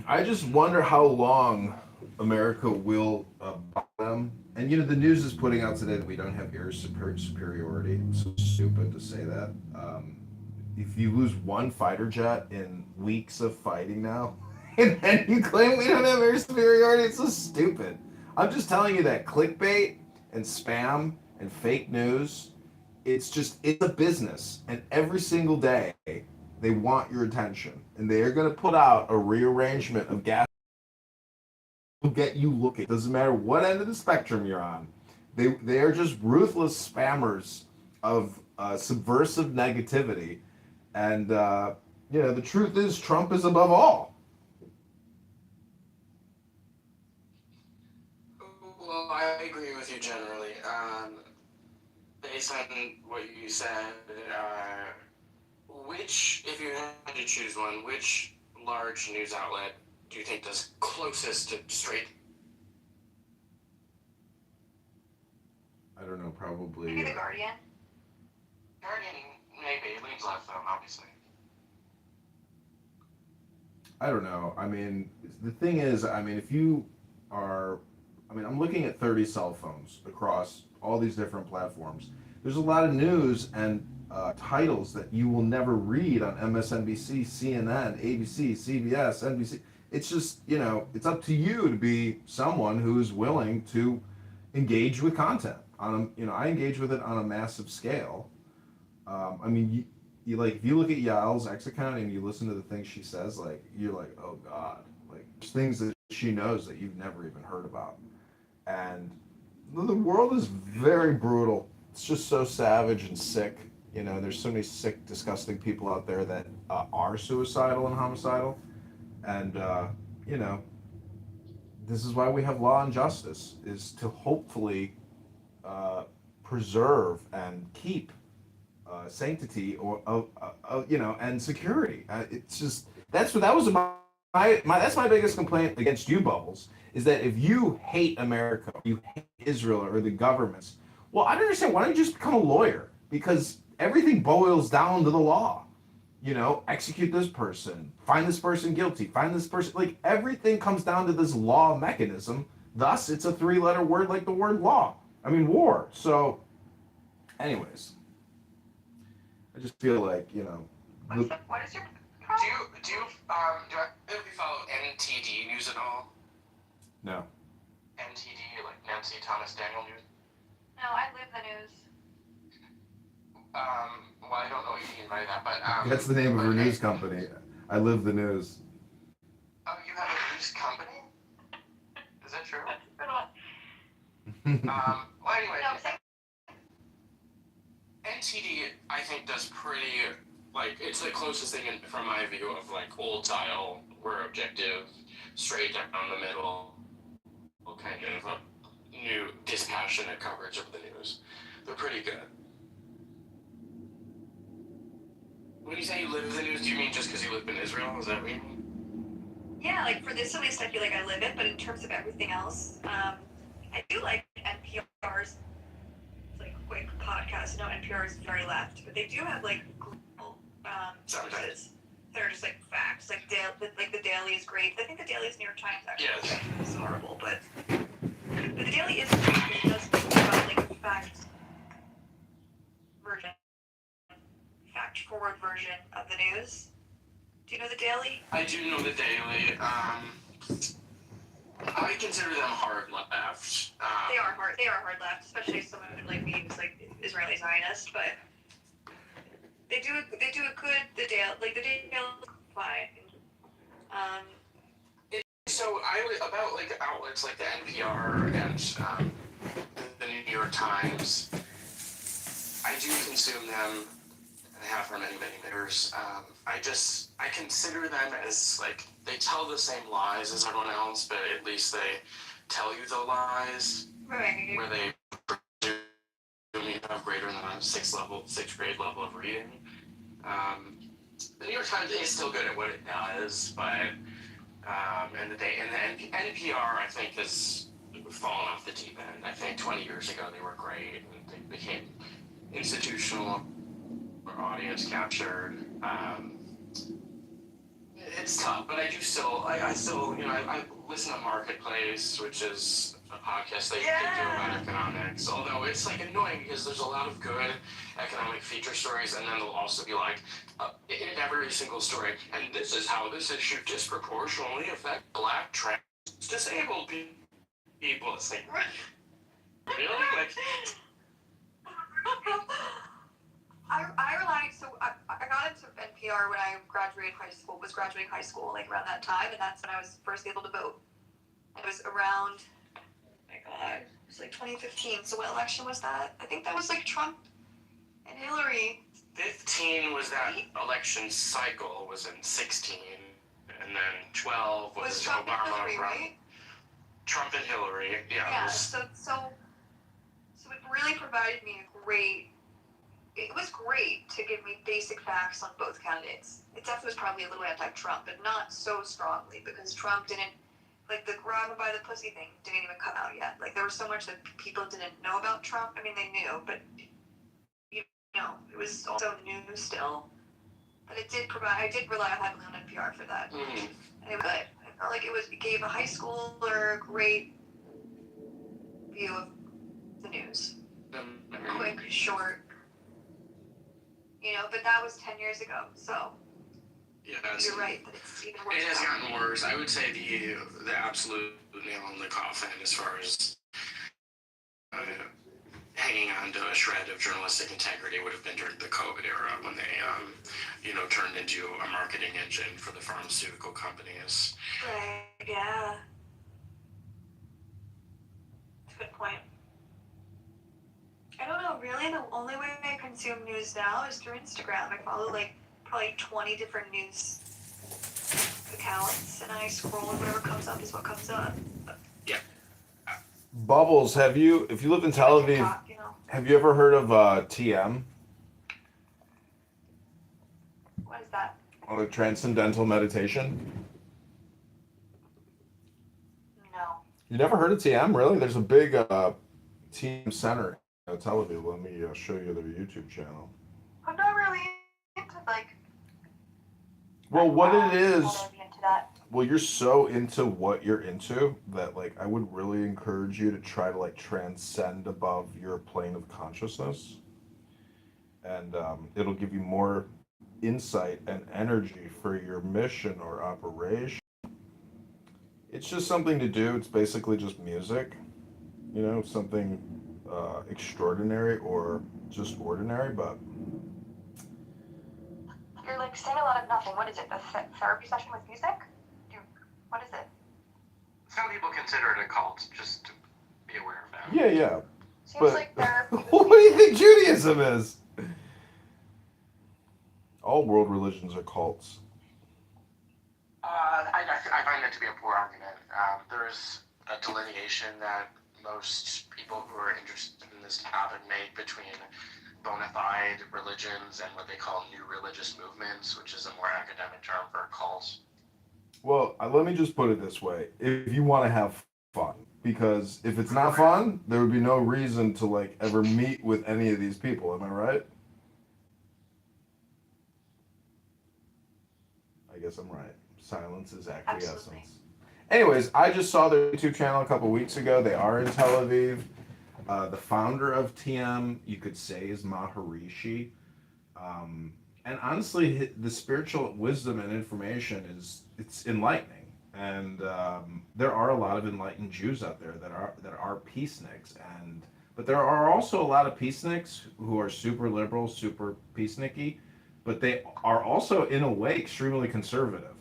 I just wonder how long America will buy them. And you know, the news is putting out today that we don't have air superiority. It's so stupid to say that. If you lose one fighter jet in weeks of fighting now, and then you claim we don't have air superiority, it's so stupid. I'm just telling you that clickbait and spam and fake news, it's a business. And every single day, they want your attention. And they are going to put out a rearrangement of gas to get you looking. Doesn't matter what end of the spectrum you're on. They are just ruthless spammers of subversive negativity. And, you know, the truth is Trump is above all. Well, I agree with you generally. Based on what you said, if you had to choose one, which large news outlet do you think does closest to straight? I don't know, probably. Maybe the Guardian. Guardian, maybe. It leans left, though, obviously. I don't know. I mean, the thing is, I mean, if you are, I mean, I'm looking at 30 cell phones across all these different platforms. There's a lot of news and titles that you will never read on MSNBC, CNN, ABC, CBS, NBC. It's just, you know, it's up to you to be someone who's willing to engage with content. You know, I engage with it on a massive scale. I mean, you like, if you look at Yael's X account and you listen to the things she says, like, you're like, oh God, like, there's things that she knows that you've never even heard about. And the world is very brutal. It's just so savage and sick. You know, there's so many sick, disgusting people out there that are suicidal and homicidal. And, you know, this is why we have law and justice, is to hopefully preserve and keep sanctity or you know, and security. It's just that was that's my biggest complaint against you, Bubbles, is that if you hate America, you hate Israel or the governments, well, I don't understand. Why don't you just become a lawyer? Because everything boils down to the law. You know, execute this person, find this person guilty, find this person. Like, everything comes down to this law mechanism. Thus, it's a 3-letter word like the word law. I mean, war. So, anyways, I just feel like, you know. What is your Do problem? you follow NTD news at all? No. NTD, like Nancy Thomas Daniel News? No, I live the news. Well, I don't know what you mean by that, but That's the name of her okay. news company. I live the news. Oh, you have a news company? Is that true? That's a good one. Well, anyway, No, say NTD, I think, does pretty, like, it's the closest thing from my view of, like, old style, we're objective, straight down the middle, kind of a new, dispassionate coverage of the news. They're pretty good. When you say you live the news, do you mean just because you live in Israel? Is that what you mean? yeah, like for this at least I feel like I live it, but in terms of everything else, I do like NPR's like quick podcast. No, NPR is very left, but they do have like global sources that are just like facts. Like the Daily is great. I think the Daily is New York Times actually. Yes. It's horrible, but the Daily is great. It does think about like a fact forward version of the news. Do you know the Daily? I do know the Daily. I consider them hard left. They are hard. They are hard left, especially someone like me who's like Israeli Zionist. But they do a good the Daily fine. So I would about like outlets like the NPR and the New York Times. I do consume them and have for many years. I consider them as like they tell the same lies as everyone else, but at least they tell you the lies. Right. Where they presume you have greater than a sixth grade level of reading. The New York Times is still good at what it does, but and the NPR I think has fallen off the deep end. I think 20 years ago they were great and they became institutional or audience captured. It's tough, but I still, you know, I listen to Marketplace, which is a podcast they do about economics. Although it's like annoying because there's a lot of good economic feature stories, and then they'll also be like, in every single story, and this is how this issue disproportionately affects black, trans, disabled people. It's like, really? Like, I got into NPR when I graduating high school, like around that time, and that's when I was first able to vote. It was around, oh my God, it was like 2015. So what election was that? I think that was like Trump and Hillary. 15 was that election cycle, was in 16, and then 12 was Trump Obama. and Hillary, right? Trump and Hillary, yeah. Yeah. So it really provided me it was great to give me basic facts on both candidates. It definitely was probably a little anti-Trump, but not so strongly because Trump didn't, like the grab him by the pussy thing didn't even come out yet. Like there was so much that people didn't know about Trump. I mean, they knew, but you know, it was also new still. But I did rely heavily on NPR for that. Mm-hmm. And it was good. I felt like it gave a high schooler a great view of the news. Mm-hmm. Quick, short. You know, but that was 10 years ago, so Yeah, you're right that it's even worse. It has now. gotten worse. I would say the absolute nail in the coffin as far as hanging on to a shred of journalistic integrity would have been during the COVID era when they, turned into a marketing engine for the pharmaceutical companies. Right, yeah. That's a good point. I don't know, really, the only way I consume news now is through Instagram. I follow, like, probably 20 different news accounts, and I scroll, and whatever comes up is what comes up. Yeah. Bubbles, if you live in Tel Aviv, TikTok, you know. have you ever heard of TM? What is that? Or Transcendental Meditation? No. You never heard of TM? Really? There's a big TM center in Tel Aviv. Let me show you their YouTube channel. I'm not really into like. Well, what it is, I'll be into that. well, you're so into what you're into that, like, I would really encourage you to try to, like, transcend above your plane of consciousness. And it'll give you more insight and energy for your mission or operation. It's just something to do. It's basically just music, something extraordinary or just ordinary, but You're like saying a lot of nothing. What is it? A therapy session with music? What is it? Some people consider it a cult, just to be aware of that. yeah. Seems But like therapy. what do you think Judaism is? All world religions are cults. I find that to be a poor argument. There's a delineation that most people who are interested in this topic make between bona fide religions and what they call new religious movements, which is a more academic term for cults. Well, let me just put it this way. If you want to have fun, because if it's not fun, there would be no reason to, like, ever meet with any of these people. Am I right? I guess I'm right. Silence is acquiescence. Absolutely. Anyways, I just saw their YouTube channel a couple weeks ago. They are in Tel Aviv. The founder of TM, you could say, is Maharishi. And honestly, the spiritual wisdom and information it's enlightening. And there are a lot of enlightened Jews out there that are peaceniks, but there are also a lot of peaceniks who are super liberal, super peaceniky, but they are also in a way extremely conservative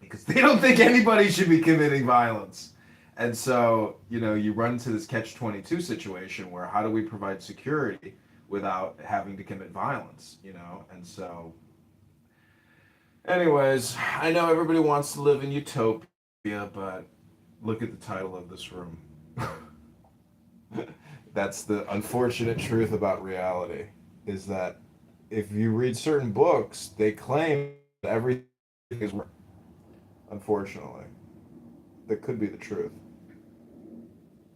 because they don't think anybody should be committing violence. And so, you run into this catch-22 situation where how do we provide security without having to commit violence, And so, anyways, I know everybody wants to live in utopia, but look at the title of this room. That's the unfortunate truth about reality, is that if you read certain books, they claim that everything is wrong. Unfortunately, that could be the truth.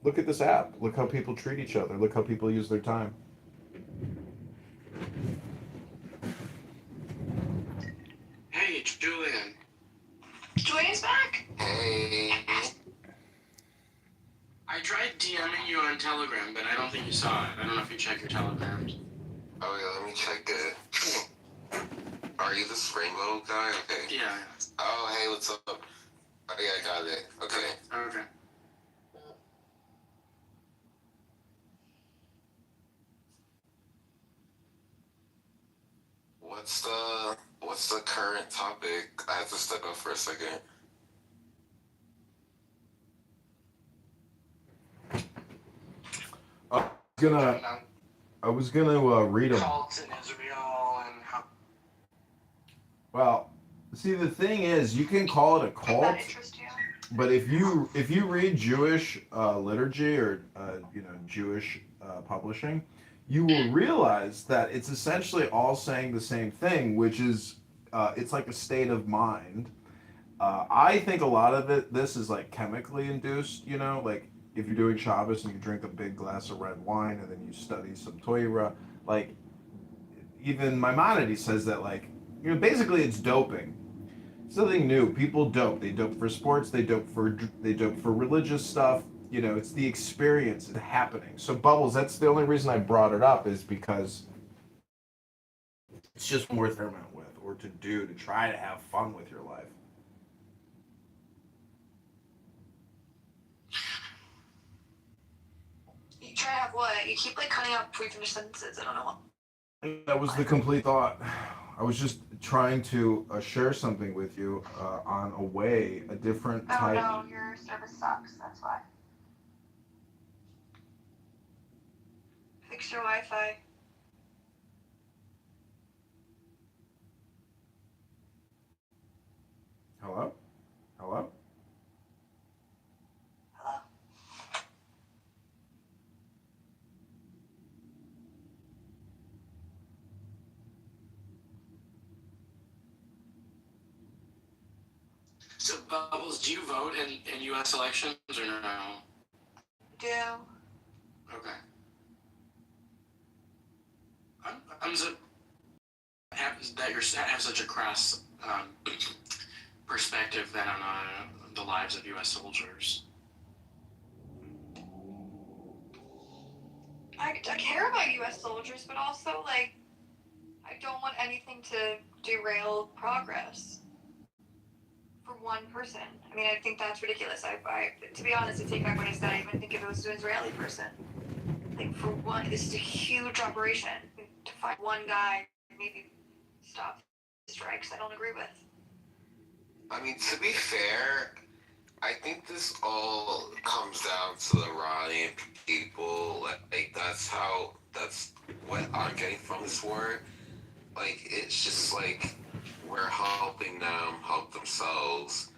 Look at this app. Look how people treat each other. Look how people use their time. Hey, Julian. Julian's back. Hey. I tried DMing you on Telegram, but I don't think you saw it. I don't know if you checked your Telegrams. Oh yeah, let me check it. Are you this rainbow guy? Okay. Yeah. Oh hey, what's up? Oh yeah, I got it. Okay. Okay. What's the current topic? I have to step up for a second. I was gonna read them. Cults in Israel and how. Well, see, the thing is, you can call it a Does cult, that interest you? but if you read Jewish liturgy or Jewish publishing, you will realize that it's essentially all saying the same thing, which is it's like a state of mind. I think a lot of this is like chemically induced, like if you're doing Shabbos and you drink a big glass of red wine and then you study some Torah, like even Maimonides says that, like, basically it's doping. It's nothing new. People dope. They dope for sports. They dope for religious stuff. It's the experience, it's happening. So Bubbles, that's the only reason I brought it up, is because it's just more to experiment with or to do to try to have fun with your life. You try to have what? You keep like cutting out pre-finished sentences. I don't know what. That was the complete thought. I was just trying to share something with you on a different type. Oh no, your service sucks. That's why. Fix your Wi-Fi. Hello? Hello? Hello. So, Bubbles, do you vote in U.S. elections or no? Do. Okay. I'm have such a crass perspective then on the lives of U.S. soldiers. I care about U.S. soldiers, but also, like, I don't want anything to derail progress for one person. I mean, I think that's ridiculous. To be honest, I take back what I said. I even think if it was an Israeli person. Like, for one, this is a huge operation. To find one guy, maybe stop the strikes, I don't agree with. I mean, to be fair, I think this all comes down to the Iranian people. Like that's what I'm getting from this war. Like, it's just like we're helping them help themselves,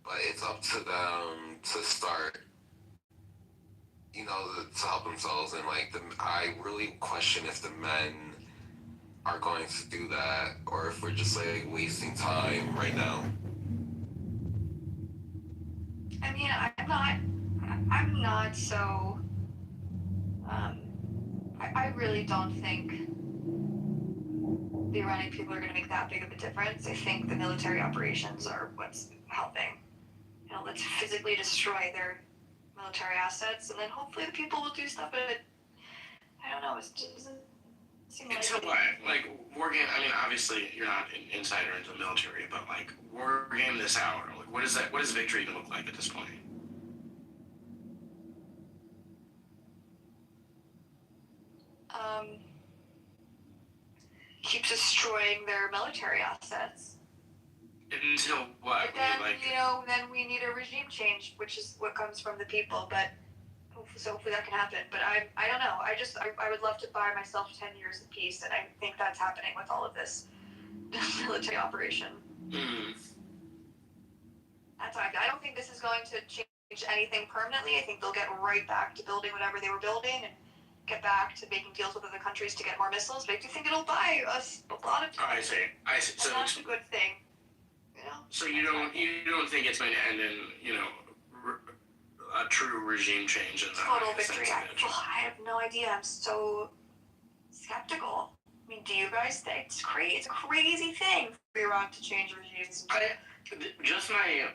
but it's up to them to start, to help themselves. And like, I really question if the men are going to do that, or if we're just like wasting time right now. I mean, I'm not so. I really don't think the Iranian people are going to make that big of a difference. I think the military operations are what's helping. Let's physically destroy their military assets, and then hopefully the people will do stuff. But I don't know. It doesn't seem like. Until what? Like, war game. I mean, obviously you're not an insider into the military, but like, war game this out. Like, what is that? What does victory even look like at this point? Keep destroying their military assets. Until what? But then, then we need a regime change, which is what comes from the people. But hopefully that can happen. But I don't know. I would love to buy myself 10 years of peace, and I think that's happening with all of this military operation. Mm. That's why I don't think this is going to change anything permanently. I think they'll get right back to building whatever they were building and get back to making deals with other countries to get more missiles. But I do think it'll buy us a lot of time. I see. And that's a good thing. So you don't think it's going to end in a true regime change in that total victory? I have no idea. I'm so skeptical. I mean, do you guys think it's crazy? It's a crazy thing for Iran to change regimes. Just my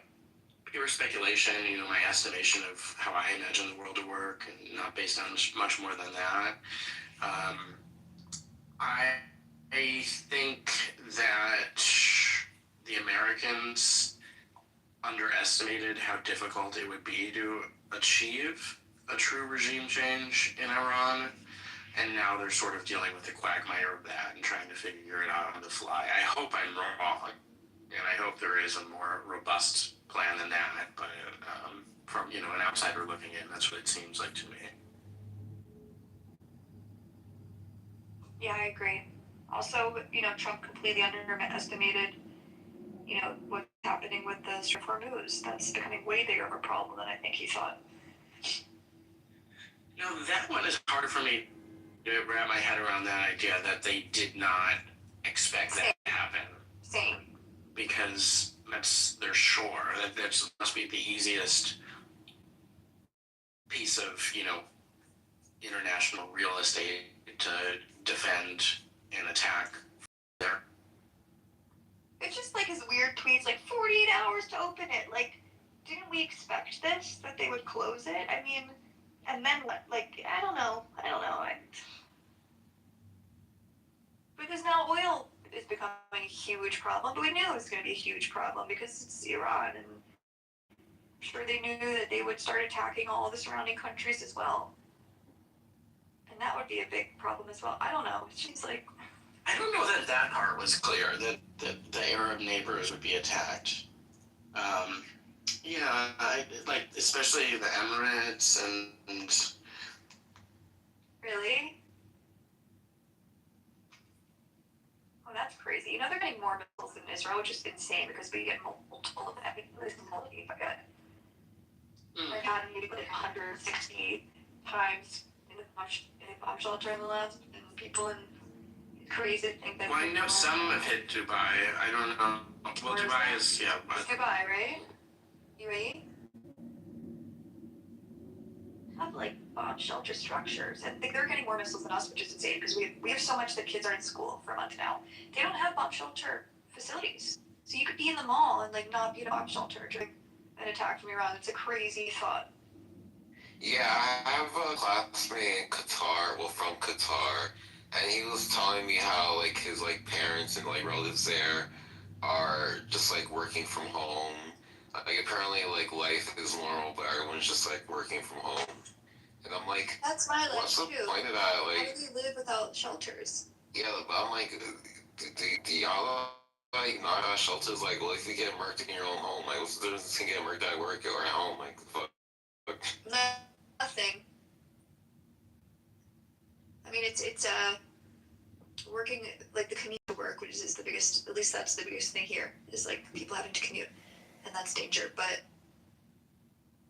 pure speculation, my estimation of how I imagine the world to work, and not based on much more than that. I think that the Americans underestimated how difficult it would be to achieve a true regime change in Iran, and now they're sort of dealing with the quagmire of that and trying to figure it out on the fly. I hope I'm wrong, and I hope there is a more robust plan than that, but from an outsider looking in, that's what it seems like to me. Yeah, I agree. Also, Trump completely underestimated what's happening with the Strait of Hormuz. That's becoming way bigger of a problem than I think he thought. That one is hard for me to wrap my head around, that idea that they did not expect that to happen. Same. Because they're sure that must be the easiest piece of, international real estate to defend and attack there. It's just like his weird tweets, like 48 hours to open it. Like, didn't we expect this? That they would close it? I mean, and then what? Like, I don't know. Because now oil is becoming a huge problem, but we knew it was going to be a huge problem because it's Iran, and I'm sure they knew that they would start attacking all the surrounding countries as well. And that would be a big problem as well. I don't know. It seems like... I don't know that part was clear, that the Arab neighbors would be attacked. Especially the Emirates and... Really? Oh, that's crazy. They're getting more missiles than Israel, which is insane because we get multiple of them. At least multiple, I get. Like, had maybe like 160 times in the bomb shelter in the last, and people in crazy think that. Well, I know some have hit Dubai. I don't know. Well, Dubai is, yeah. But... Dubai, right? UAE? have like bomb shelter structures, and like, they're getting more missiles than us, which is insane because we have so much that kids are in school for a month now. They don't have bomb shelter facilities, so you could be in the mall and like not be in a bomb shelter during an attack from Iran. It's a crazy thought. Yeah, I have a classmate in Qatar, well, from Qatar, and he was telling me how like his like parents and like relatives there are just like working from home. Like apparently like life is normal, but everyone's just like working from home. And I'm like, That's my life what's the too. point of that? How Like, do we live without shelters? yeah, but I'm like, do y'all like not have shelters? Like, what if you get murked in your own home? Like, what's the difference between getting murked at work or at home? Like, fuck. Nothing. I mean, it's working like the commute to work, which is the biggest. At least that's the biggest thing here. Is like people having to commute, and that's danger. But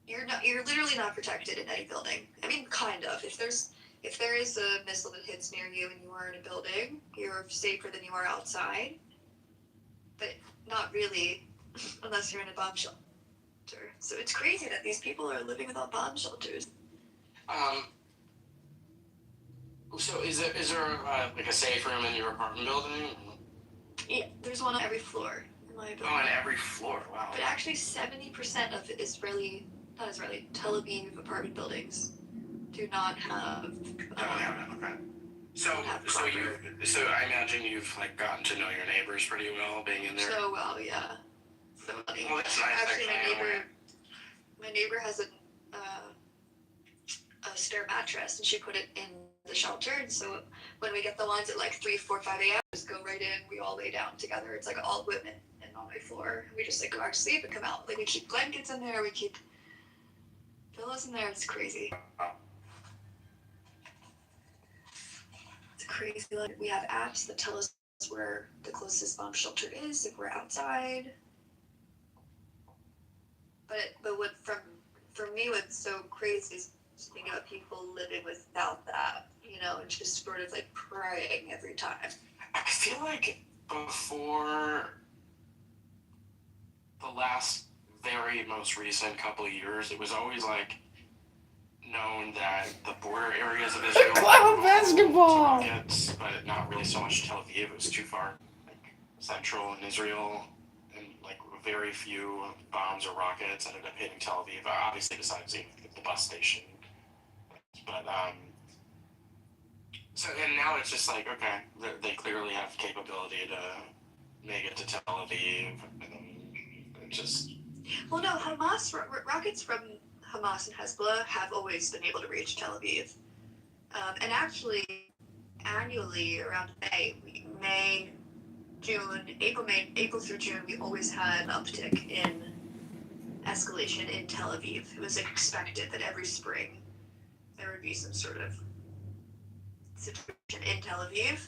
you're literally not protected in any building. I mean, kind of. If there is a missile that hits near you and you are in a building, you're safer than you are outside. But not really, unless you're in a bomb shelter. So it's crazy that these people are living without bomb shelters. So is there like a safe room in your apartment building? Yeah, there's one on every floor in my building. Oh, on every floor. Wow. But actually, 70% of not Israeli, Tel Aviv apartment buildings do not have. Okay. So I imagine you've like gotten to know your neighbors pretty well, being in there. So well, yeah. So funny. Well, that's nice. Actually, my neighbor has a stair mattress, and she put it in the shelter. And so when we get the ones at like 3, 4, 5 a.m., just go right in. We all lay down together. It's like all women and on my floor. We just like go back to sleep and come out. Like we keep blankets in there. We keep pillows in there. It's crazy. It's crazy. Like we have apps that tell us where the closest bomb shelter is if we're outside. But what for me what's so crazy is think about people living without that, and just sort of like praying every time. I feel like before the last very most recent couple of years, it was always like known that the border areas of Israel Cloud basketball! Rockets, but not really so much Tel Aviv. It was too far, like central in Israel, and like very few bombs or rockets ended up hitting Tel Aviv. Obviously, besides the bus station. But so and now it's just like okay, they clearly have capability to make it to Tel Aviv, and it just. Well, no, Hamas rockets from Hamas and Hezbollah have always been able to reach Tel Aviv, and actually, annually around May, June, April through June, we always had an uptick in escalation in Tel Aviv. It was expected that every spring there would be some sort of situation in Tel Aviv.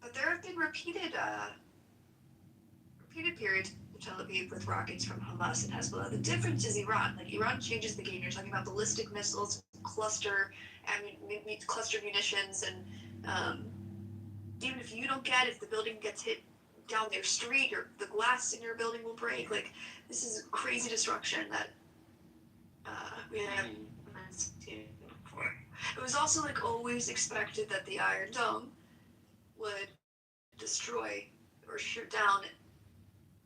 But there have been repeated periods in Tel Aviv with rockets from Hamas and Hezbollah. The difference is Iran. Like Iran changes the game. You're talking about ballistic missiles, cluster munitions, and even if you don't if the building gets hit down their street, or the glass in your building will break. Like this is crazy destruction that we have. Before. It was also like always expected that the Iron Dome would destroy or shoot down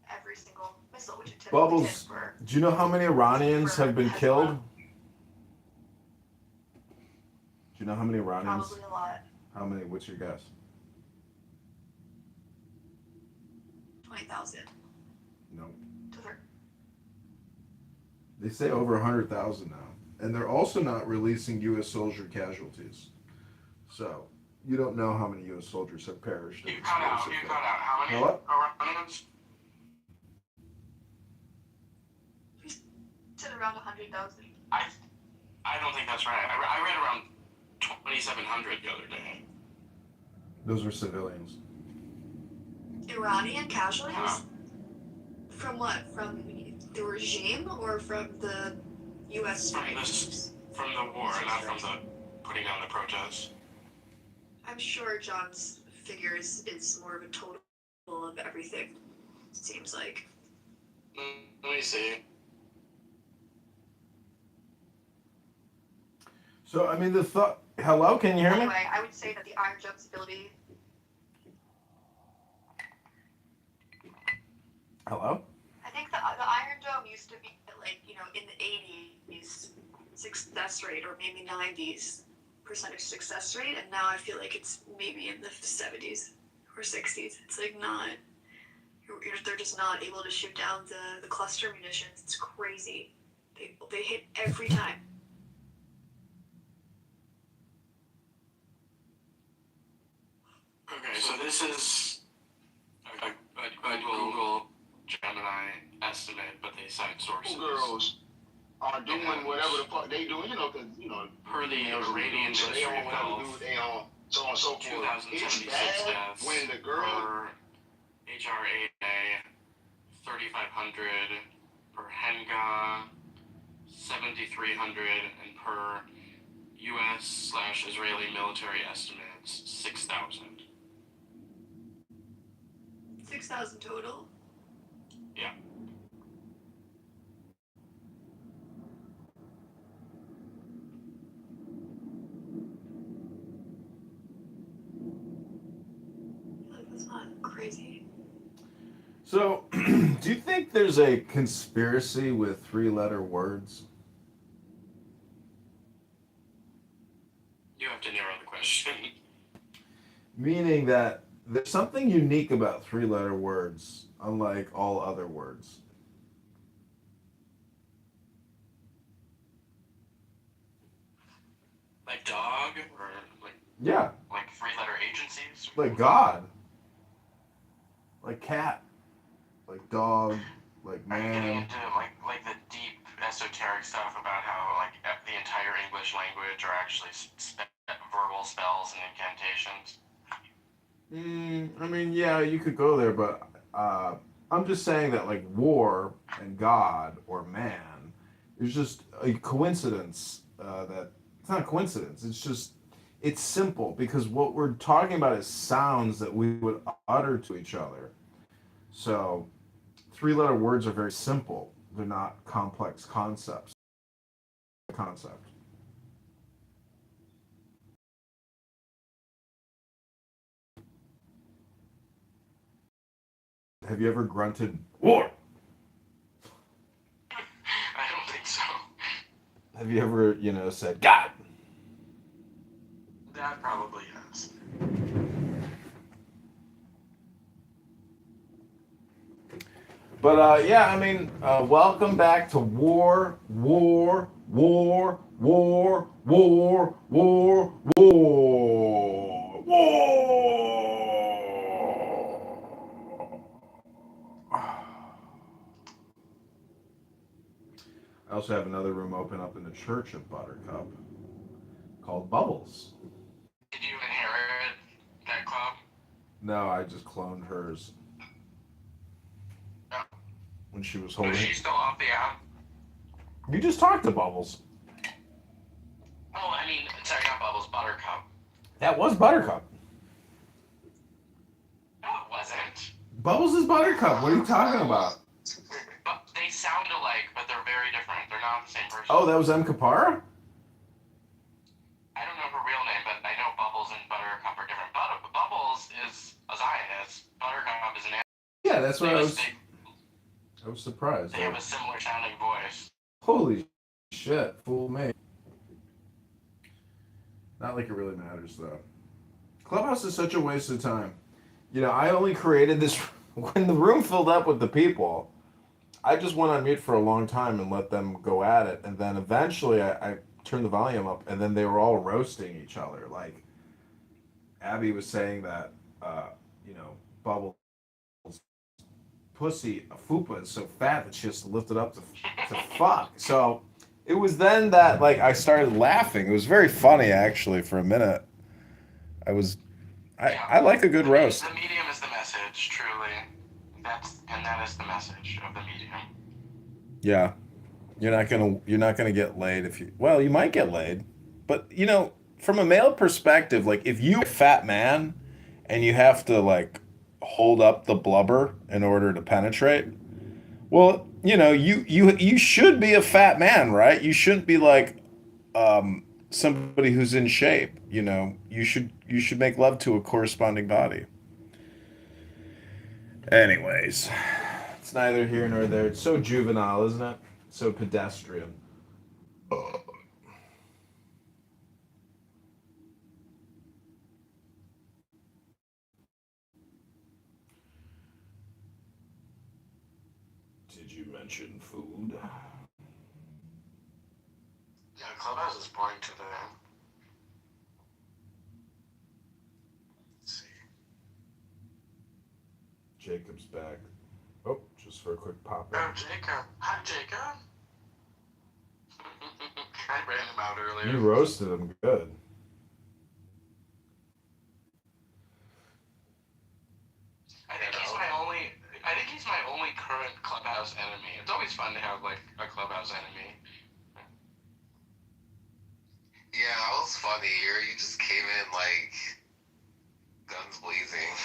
every single missile, which it typically Bubbles, did for. do you know how many Iranians have been killed? Do you know how many Iranians? Probably a lot. How many? What's your guess? 20,000. No. To her. They say over 100,000 now. And they're also not releasing U.S. soldier casualties. So, you don't know how many U.S. soldiers have perished. You cut out. How many What? Iranians? We said around 100,000. I don't think that's right. I read around 2,700 the other day. Those were civilians. Iranian casualties? From what? From the regime or from the U.S. strikes? From the war, not from the putting down the protests. I'm sure John's figures is more of a total of everything, it seems like. Let me see. So I mean, the thought. Hello, can you hear me? Anyway, I would say that the Iron Jump's ability. Hello. I think the Iron Dome used to be like, in the 80s success rate, or maybe 90s percentage success rate, and now I feel like it's maybe in the 70s or 60s. It's like not. They're just not able to shoot down the cluster munitions. It's crazy. They hit every time. Okay, so this is a Google Gemini estimate, but they cite sources. Girls are doing whatever the fuck they doing, because, per the Iranian so they Ministry don't of want Health, to do, they on so on and so forth. 2076 It's bad deaths when the girl per HRA 3,500 per Henga 7,300 and per U.S./Israeli military estimates 6,000. 6,000 total. Yeah. That's not crazy. So, do you think there's a conspiracy with three-letter words? You have to narrow the question. Meaning that there's something unique about three-letter words, unlike all other words. Like dog, or Yeah, like three-letter agencies? like God, like cat, like dog, like Are you getting man. into like the deep esoteric stuff about how like the entire English language are actually verbal spells and incantations? I mean, yeah, you could go there, but I'm just saying that like war and God or man is just a coincidence. That it's not a coincidence. It's simple because what we're talking about is sounds that we would utter to each other. So three-letter words are very simple. They're not complex concepts. Concept. Have you ever grunted war? I don't think so. Have you ever, said God? That probably is. But yeah, I mean, welcome back to War, War, War, War, War, War, War, War. I also have another room open up in the Church of Buttercup called Bubbles. Did you inherit that club? No, I just cloned hers. No. When she was So holding. she's still off the app? You just talked to Bubbles. Oh, I mean, sorry, not Bubbles, Buttercup. That was Buttercup. No, it wasn't. Bubbles is Buttercup. What are you talking about? But they sound alike, but they're very different. They're not the same person. Oh, that was M. Kapara? I don't know her real name, but I know Bubbles and Buttercup are different. Bubbles is a Zionist. Buttercup is an Yeah, that's what I was. They I was surprised. have a similar sounding voice. Holy shit, fool me. Not like it really matters though. Clubhouse is such a waste of time. I only created this when the room filled up with the people. I just went on mute for a long time and let them go at it, and then eventually I turned the volume up, and then they were all roasting each other. Like Abby was saying that, Bubbles pussy, a fupa is so fat that she has to lift it up to fuck. So it was then that like I started laughing. It was very funny actually for a minute. I like a good roast. The medium is the message, truly. That is the message of the medium. Yeah. You're not gonna get laid if you you might get laid. But from a male perspective, like if you're a fat man and you have to like hold up the blubber in order to penetrate, you should be a fat man, right? You shouldn't be like somebody who's in shape. You know, you should make love to a corresponding body. Anyways, it's neither here nor there. It's so juvenile, isn't it? So pedestrian. Did you mention food? Yeah, Clubhouse is boring today. Let's see. Jacob's back. Oh, just for a quick pop in. Oh, Jacob. Hi, Jacob. I ran him out earlier. You roasted him good. I think he's my only current Clubhouse enemy. It's always fun to have like a Clubhouse enemy. Yeah, that was funny. You just came in like guns blazing.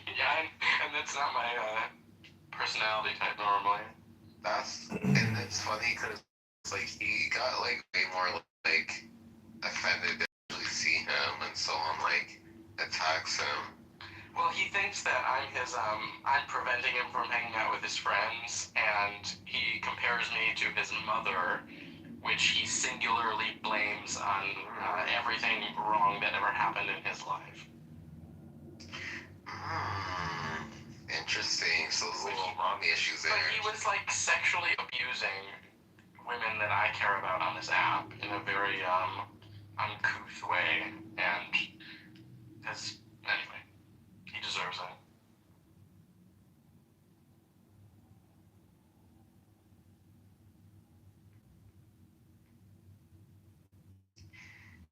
Yeah, and that's not my personality type normally. And it's funny because like he got like way more like offended to actually see him, and someone like attacks him. Well, he thinks that I'm preventing him from hanging out with his friends, and he compares me to his mother, which he singularly blames on everything wrong that ever happened in his life. Interesting. So there's a little mommy issues there. But he was like sexually abusing women that I care about on this app in a very uncouth way, and anyway, he deserves it.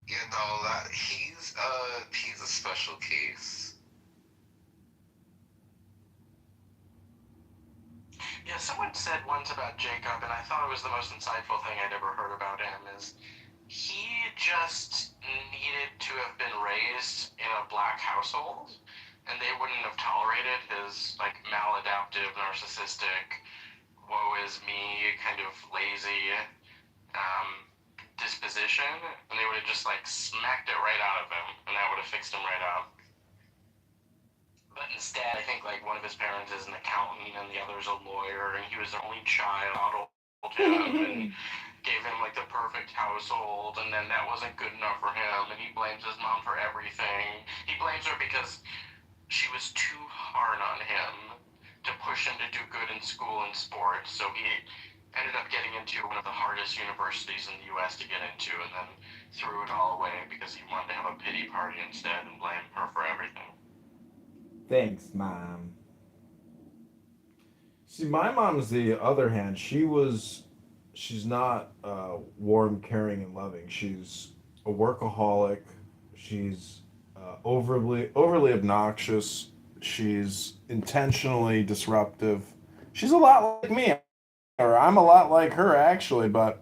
You know that he's a special case. Yeah, someone said once about Jacob, and I thought it was the most insightful thing I'd ever heard about him, is he just needed to have been raised in a black household, and they wouldn't have tolerated his like maladaptive, narcissistic, woe is me, kind of lazy disposition, and they would have just like smacked it right out of him, and that would have fixed him right up. But instead, I think like one of his parents is an accountant and the other's a lawyer, and he was the only child, and gave him like the perfect household, and then that wasn't good enough for him, and he blames his mom for everything. He blames her because she was too hard on him to push him to do good in school and sports, so he ended up getting into one of the hardest universities in the US to get into, and then threw it all away because he wanted to have a pity party instead and blame her for everything. Thanks, Mom. See, my mom's the other hand. She's not warm, caring, and loving. She's a workaholic. She's overly obnoxious. She's intentionally disruptive. She's a lot like me, or I'm a lot like her actually, but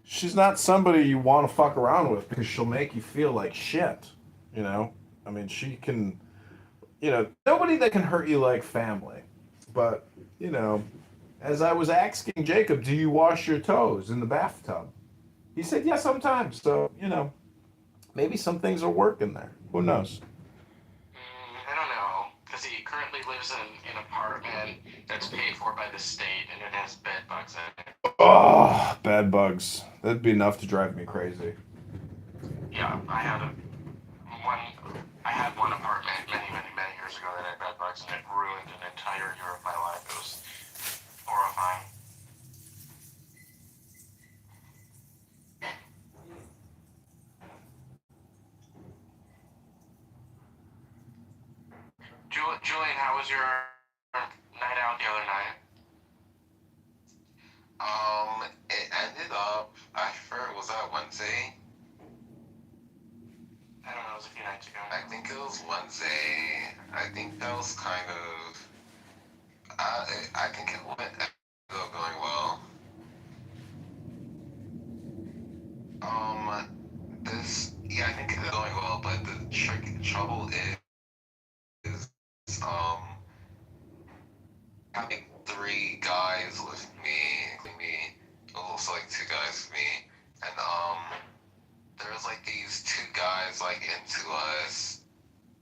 she's not somebody you want to fuck around with because she'll make you feel like shit. You know, I mean, she can. Nobody that can hurt you like family. But, as I was asking Jacob, do you wash your toes in the bathtub? He said, yeah, sometimes. So, maybe some things are working there. Who knows? I don't know, because he currently lives in an apartment that's paid for by the state, and it has bed bugs in it. Oh, bed bugs. That'd be enough to drive me crazy. Yeah, I had one apartment many, many, many years ago that had bed bugs, and it ruined an entire year of my life. It was horrifying. Julian, how was your night out the other night? It ended up, I forgot, was that Wednesday? I don't know, it was a few nights ago. I think it was Wednesday. I think that was kind of, I think it went going well. I think it's going well, but the trouble is, having 3 guys with me, including me, also like 2 guys with me, and there was like these two guys like into us,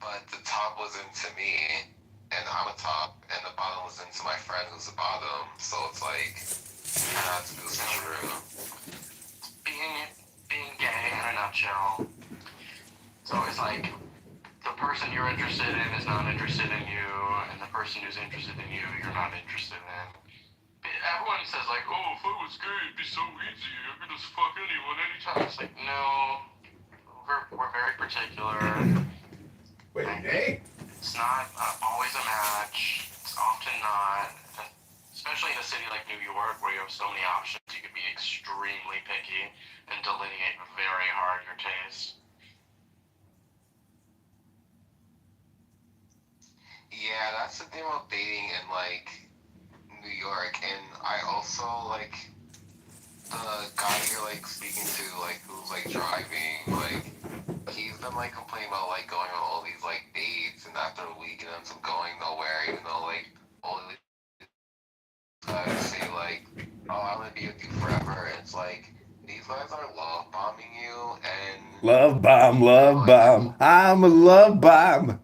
but the top was into me, and I'm a top, and the bottom was into my friend who's the bottom. So it's like kind of have to do through. Being gay in a nutshell. So it's like the person you're interested in is not interested in you, and the person who's interested in you, you're not interested in. Everyone says like, oh, if I was gay, it'd be so easy. I could just fuck anyone anytime. It's like, no, we're very particular. Wait, gay? It's not always a match. It's often not. Especially in a city like New York, where you have so many options, you can be extremely picky and delineate very hard your taste. Yeah, that's the thing about dating in like New York, and I also like the guy you're like speaking to, like who's like driving, like he's been like complaining about like going on all these like dates, and after a week it ends up going nowhere, even though like all these guys say like, oh, I'm gonna be with you forever. And it's like these guys are love bombing you, and Love bomb. I'm a love bomb.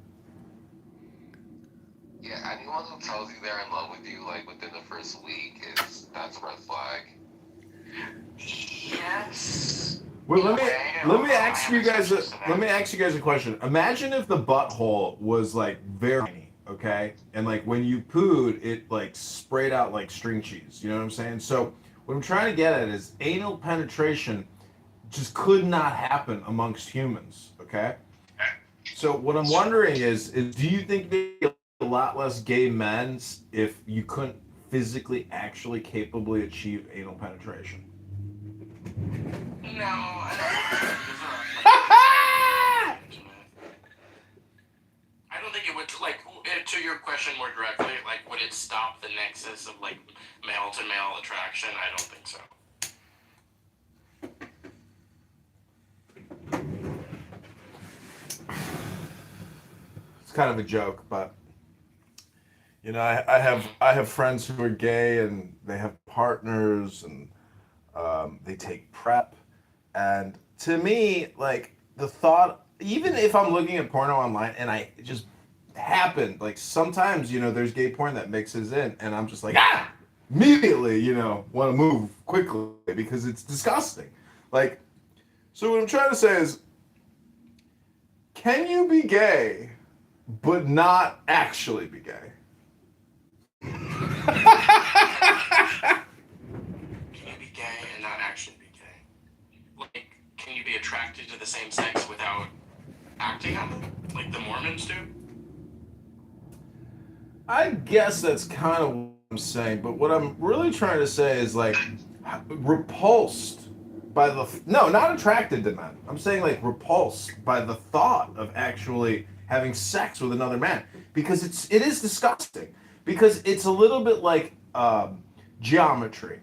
yeah, anyone who tells you they're in love with you like within the first week that's a red flag. Yes. Well, let me ask you guys a question. Imagine if the butthole was like very tiny, okay, and like when you pooed, it like sprayed out like string cheese. You know what I'm saying? So what I'm trying to get at is anal penetration just could not happen amongst humans, okay? So what I'm wondering is do you think there'd be a lot less gay men if you couldn't physically actually capably achieve anal penetration? No, I don't think it would, like, to your question more directly, like, would it stop the nexus of, like, male-to-male attraction? I don't think so. It's kind of a joke, but you know, I have friends who are gay and they have partners and they take prep, and to me, like the thought, even if I'm looking at porno online and I just happen, like sometimes you know, there's gay porn that mixes in, and I'm just like immediately, you know, want to move quickly because it's disgusting. Like, so what I'm trying to say is, can you be gay but not actually be gay? Can you be gay and not actually be gay? Like, can you be attracted to the same sex without acting on it? Like the Mormons do? I guess that's kind of what I'm saying, but what I'm really trying to say is like repulsed by the no, not attracted to men. I'm saying like repulsed by the thought of actually having sex with another man because it is disgusting because it's a little bit like geometry.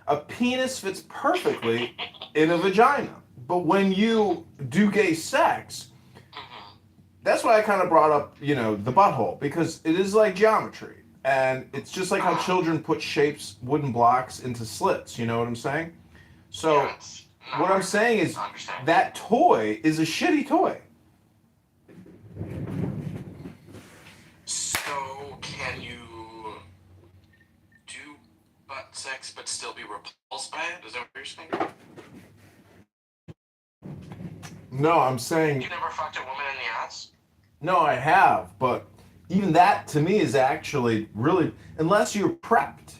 A penis fits perfectly in a vagina, but when you do gay sex, that's why I kind of brought up, you know, the butthole, because it is like geometry. And it's just like how children put shapes, wooden blocks into slits, you know what I'm saying? So what I'm saying is that toy is a shitty toy. So can you do butt sex but still be repulsed by it? Is that what you're saying? No, I'm saying... You never fucked a woman in the ass? No, I have, but even that to me is actually really, unless you're prepped,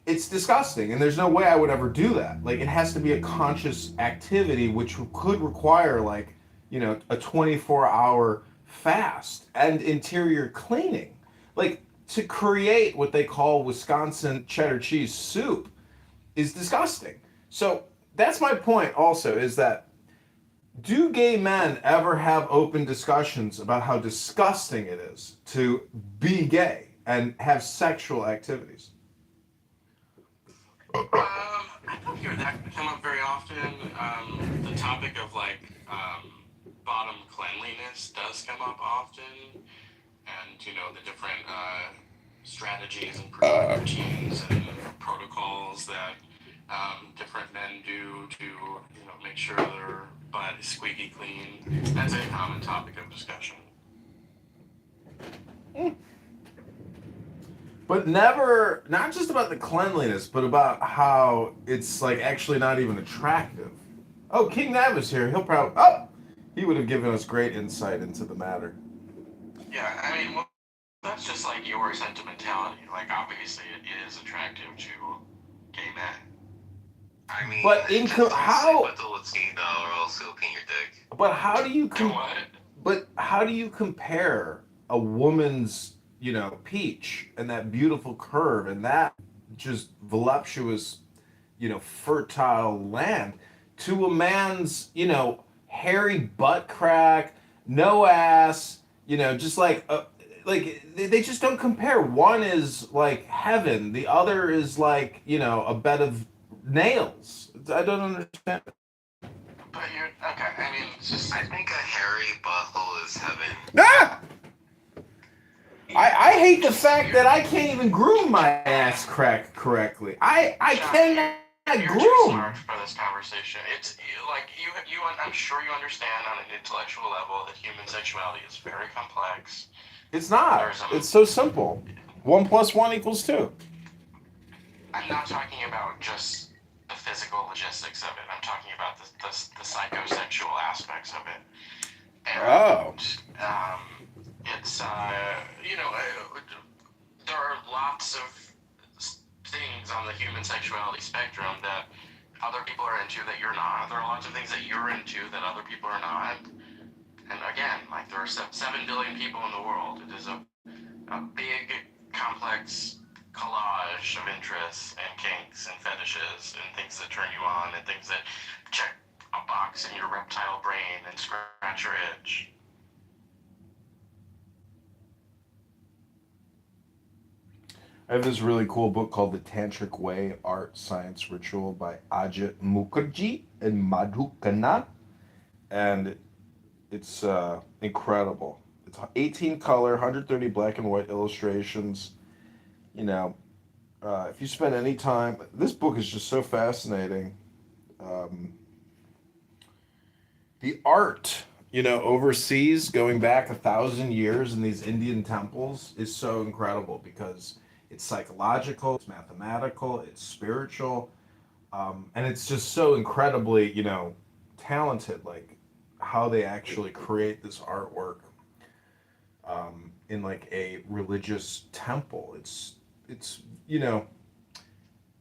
it's disgusting, and there's no way I would ever do that. Like, it has to be a conscious activity, which could require, like, you know, a 24-hour fast and interior cleaning. Like, to create what they call Wisconsin cheddar cheese soup is disgusting. So that's my point also, is that do gay men ever have open discussions about how disgusting it is to be gay and have sexual activities? I don't hear that come up very often. The topic of like bottom cleanliness does come up often, and you know the different strategies and routines and protocols that different men do to make sure their butt is squeaky clean. That's a common topic of discussion. But never, not just about the cleanliness, but about how it's like actually not even attractive. Oh, King Nav is here. He'll probably, he would have given us great insight into the matter. Yeah, I mean, well, that's just like your sentimentality. Like, obviously, it is attractive to gay men. I mean, But how? With the Latino, or else you'll paint your dick. But how do you What? But how do you compare a woman's, peach and that beautiful curve and that just voluptuous, fertile land to a man's, hairy butt crack, no ass, just like they just don't compare. One is like heaven, the other is like, a bed of nails. I don't understand. But you're okay. I mean, it's just. I think a hairy butthole is heaven. Ah! I hate the fact that I can't even groom my ass crack correctly. I cannot You're too groom. smart for this conversation. It's like you. I'm sure you understand on an intellectual level that human sexuality is very complex. It's not. It's so simple. 1 + 1 = 2. I'm not talking about just the physical logistics of it. I'm talking about the psychosexual aspects of it. And, it's there are lots of things on the human sexuality spectrum that other people are into that you're not. There are lots of things that you're into that other people are not. And again, like there are 7 billion people in the world. It is a big, complex collage of interests and kinks and fetishes and things that turn you on and things that check a box in your reptile brain and scratch your itch. I have this really cool book called The Tantric Way, Art, Science, Ritual by Ajit Mukherjee and Madhu Khanna. And it's incredible. It's 18 color, 130 black and white illustrations. If you spend any time, this book is just so fascinating. The art, overseas, going back 1,000 years in these Indian temples is so incredible because it's psychological, it's mathematical, it's spiritual, and it's just so incredibly, talented. Like how they actually create this artwork in like a religious temple. It's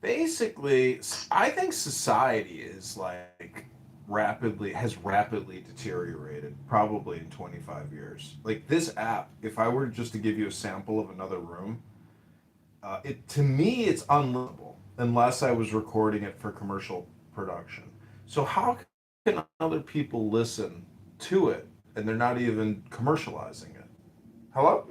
basically, I think society is like has rapidly deteriorated probably in 25 years. Like this app, if I were just to give you a sample of another room, to me it's unlivable unless I was recording it for commercial production. So how can other people listen to it and they're not even commercializing it? Hello?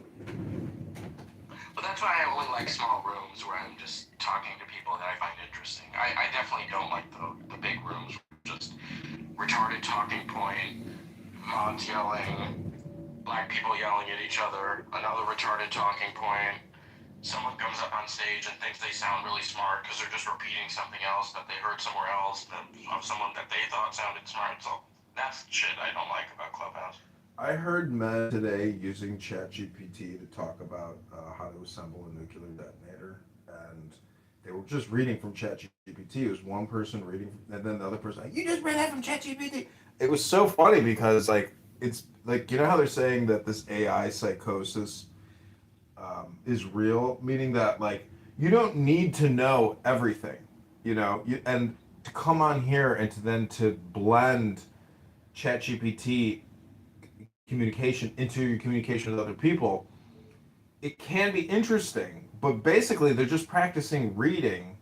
But that's why I only like small rooms where I'm just talking to people that I find interesting. I definitely don't like the big rooms, just retarded talking point, mods yelling, black people yelling at each other, another retarded talking point. Someone comes up on stage and thinks they sound really smart because they're just repeating something else that they heard somewhere else of someone that they thought sounded smart. So that's shit I don't like about Clubhouse. I heard men today using ChatGPT to talk about how to assemble a nuclear detonator, and they were just reading from ChatGPT. It was one person reading, and then the other person, like, you just read that from ChatGPT. It was so funny because, like, it's like, how they're saying that this AI psychosis is real, meaning that, like, you don't need to know everything, and to come on here and to blend ChatGPT communication into your communication with other people, it can be interesting, but basically they're just practicing reading,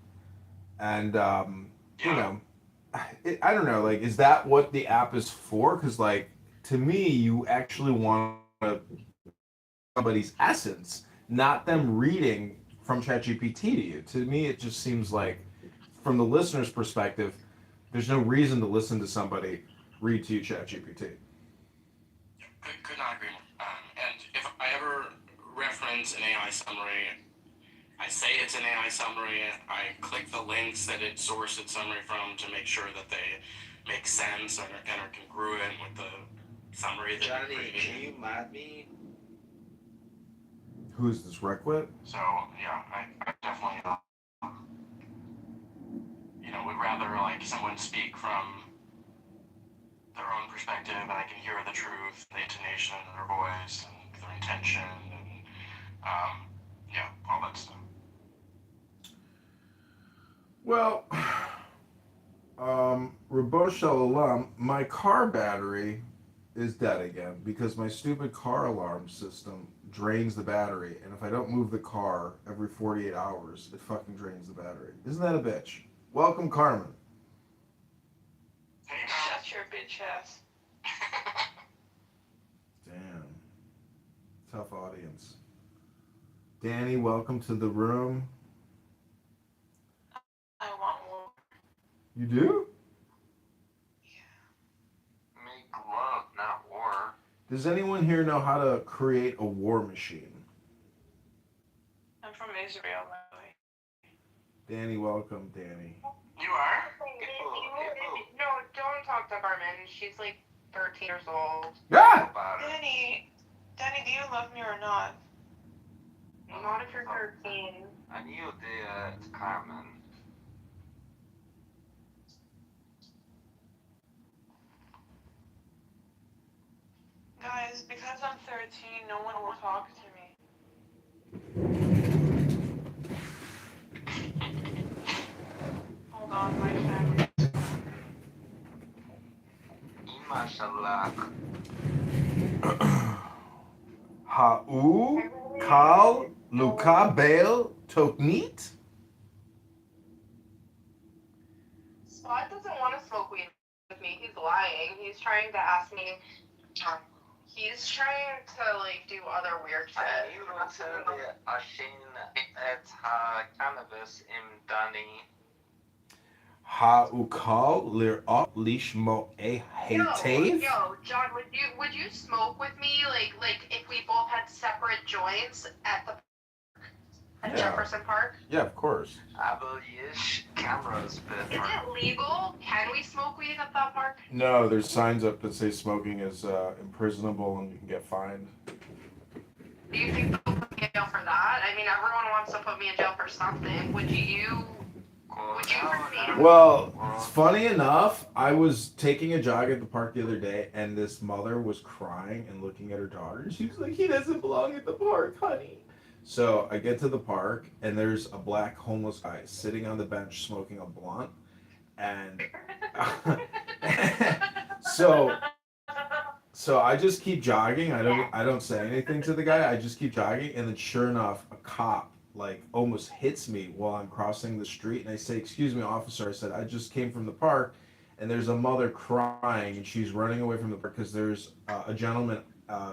and I don't know, like, is that what the app is for? Because, like, to me, you actually want somebody's essence, not them reading from ChatGPT to you. To me, it just seems like, from the listener's perspective, there's no reason to listen to somebody read to you ChatGPT. Could not agree more. And if I ever reference an AI summary, I say it's an AI summary. I click the links that it sourced its summary from to make sure that they make sense and are congruent with the summary that Johnny, you can created. you mad me? Who's this Requit? So yeah, I definitely would rather like someone speak from their own perspective and I can hear the truth, the intonation of their voice and their intention and all that stuff. Well, Ribbono Shel Olam, my car battery is dead again because my stupid car alarm system drains the battery, and if I don't move the car every 48 hours, it fucking drains the battery. Isn't that a bitch? Welcome, Carmen. Shut your bitch ass. Damn. Tough audience. Danny, welcome to the room. I want war. You do? Make love, not war. Does anyone here know how to create a war machine? I'm from Israel, by the way. Danny, welcome, Danny. You are? No, don't talk to Carmen. She's like 13 years old. Ah! Danny, do you love me or not? Not if you're 13. I knew it's Carmen. Guys, because I'm 13, no one will talk to me. Hold on, my family. Mashallah. Ha'u kal luka bel toknit? Spot doesn't want to smoke weed with me. He's lying. He's trying to ask me. He's trying to like do other weird shit. אני רוצה לעשן את הקנאביס עם דני. Ha'u kal lir'at lishmo'e heitev? Yo, John, would you smoke with me like if we both had separate joints at Yeah. Jefferson Park? Yeah, of course. אבל יש cameras Is בדרום. it legal? Can we smoke weed at that park? No, there's signs up that say smoking is imprisonable and you can get fined. Do you think they'll put me in jail for that? I mean, everyone wants to put me in jail for something. Would you proceed? Well, funny enough, I was taking a jog at the park the other day, and this mother was crying and looking at her daughter. She was like, "He doesn't belong at the park, honey." So I get to the park, and there's a black homeless guy sitting on the bench smoking a blunt, and so I just keep jogging. I don't say anything to the guy. I just keep jogging, and then sure enough, a cop like almost hits me while I'm crossing the street, and I say, "Excuse me, officer." I said, "I just came from the park, and there's a mother crying, and she's running away from the park because there's a gentleman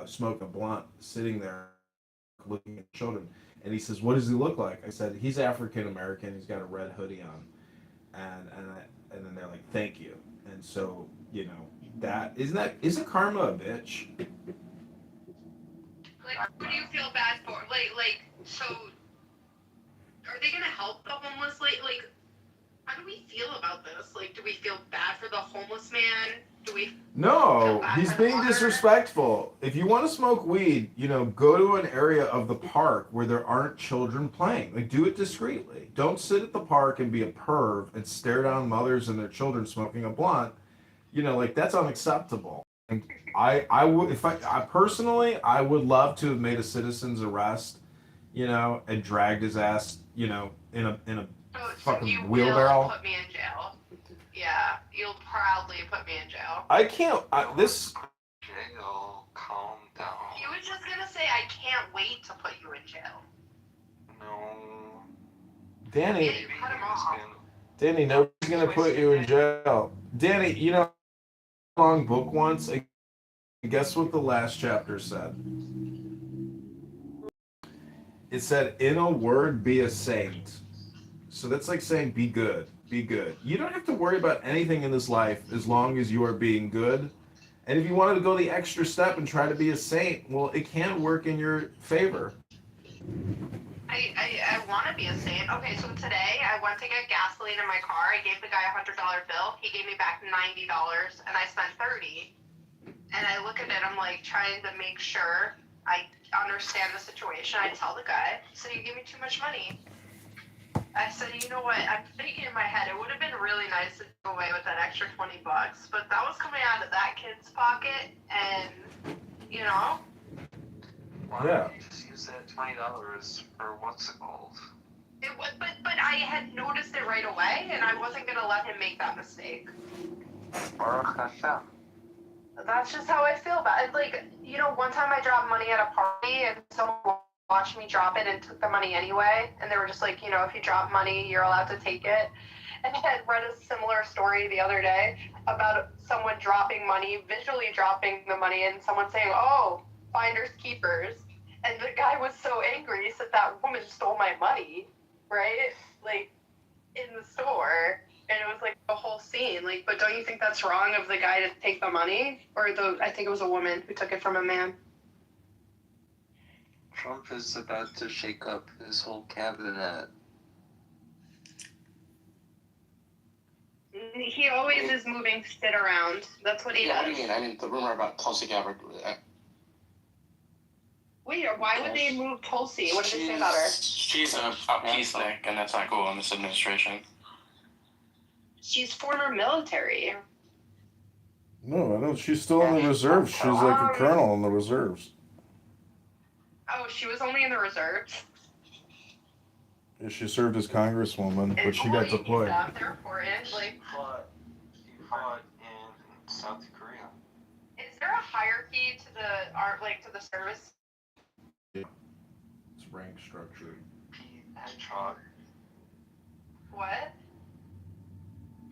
smoking a blunt sitting there looking at children." And he says, "What does he look like?" I said, "He's African American. He's got a red hoodie on." And then they're like, "Thank you." And so, isn't karma a bitch? Like, who do you feel bad for? So, are they gonna help the homeless? Like, how do we feel about this? Like, do we feel bad for the homeless man? No, he's being disrespectful. If you want to smoke weed, go to an area of the park where there aren't children playing. Like, do it discreetly. Don't sit at the park and be a perv and stare down mothers and their children smoking a blunt. That's unacceptable. And I would, if I personally, I would love to have made a citizen's arrest, and dragged his ass, in a fucking wheelbarrow. Will put me in jail. Yeah, you'll proudly put me in jail. I can't. Jail, calm down. He was just gonna say, I can't wait to put you in jail. No. Danny. Yeah, you cut him off. Danny, nobody's gonna put you in jail. Danny, long book once. Guess what the last chapter said? It said, "In a word, be a saint." So that's like saying, be good. Be good. You don't have to worry about anything in this life as long as you are being good. And if you wanted to go the extra step and try to be a saint, well, it can work in your favor. I I want to be a saint. Okay, so today I went to get gasoline in my car. I gave the guy $100 bill. He gave me back $90, and I spent $30. And I look at it, I'm like trying to make sure I understand the situation. I tell the guy, he said, you give me too much money. I said, you know what, I'm thinking in my head, it would have been really nice to go away with that extra $20, but that was coming out of that kid's pocket, and, you know? Why Yeah. don't you just use that $20 for what's it called? But I had noticed it right away, and I wasn't going to let him make that mistake. Baruch Hashem. That's just how I feel about it. Like, you know, one time I dropped money at a party and someone watched me drop it and took the money anyway. And they were just like, you know, if you drop money, you're allowed to take it. And I had read a similar story the other day about someone dropping money, visually dropping the money, and someone saying, oh, finders keepers. And the guy was so angry, he said that woman stole my money, right? Like, in the store. And it was like a whole scene. Like, but don't you think that's wrong of the guy to take the money? Or I think it was a woman who took it from a man. Trump is about to shake up his whole cabinet. He always is moving shit around. That's what he Yeah, what do does. you mean? I mean, the rumor about Tulsi Gabbard. Wait, why would they move Tulsi? What did they say about her? She's a peacenik, and that's not cool in this administration. She's former military. No, I don't. She's still in the reserves. She's like a colonel in the reserves. Oh, she was only in the reserves? Yeah, she served as congresswoman, but she got deployed. They're important. Like, He fought in South Korea. is there a hierarchy to the art, like to the service? Yeah. It's rank structure. Pete Hedgehog. What?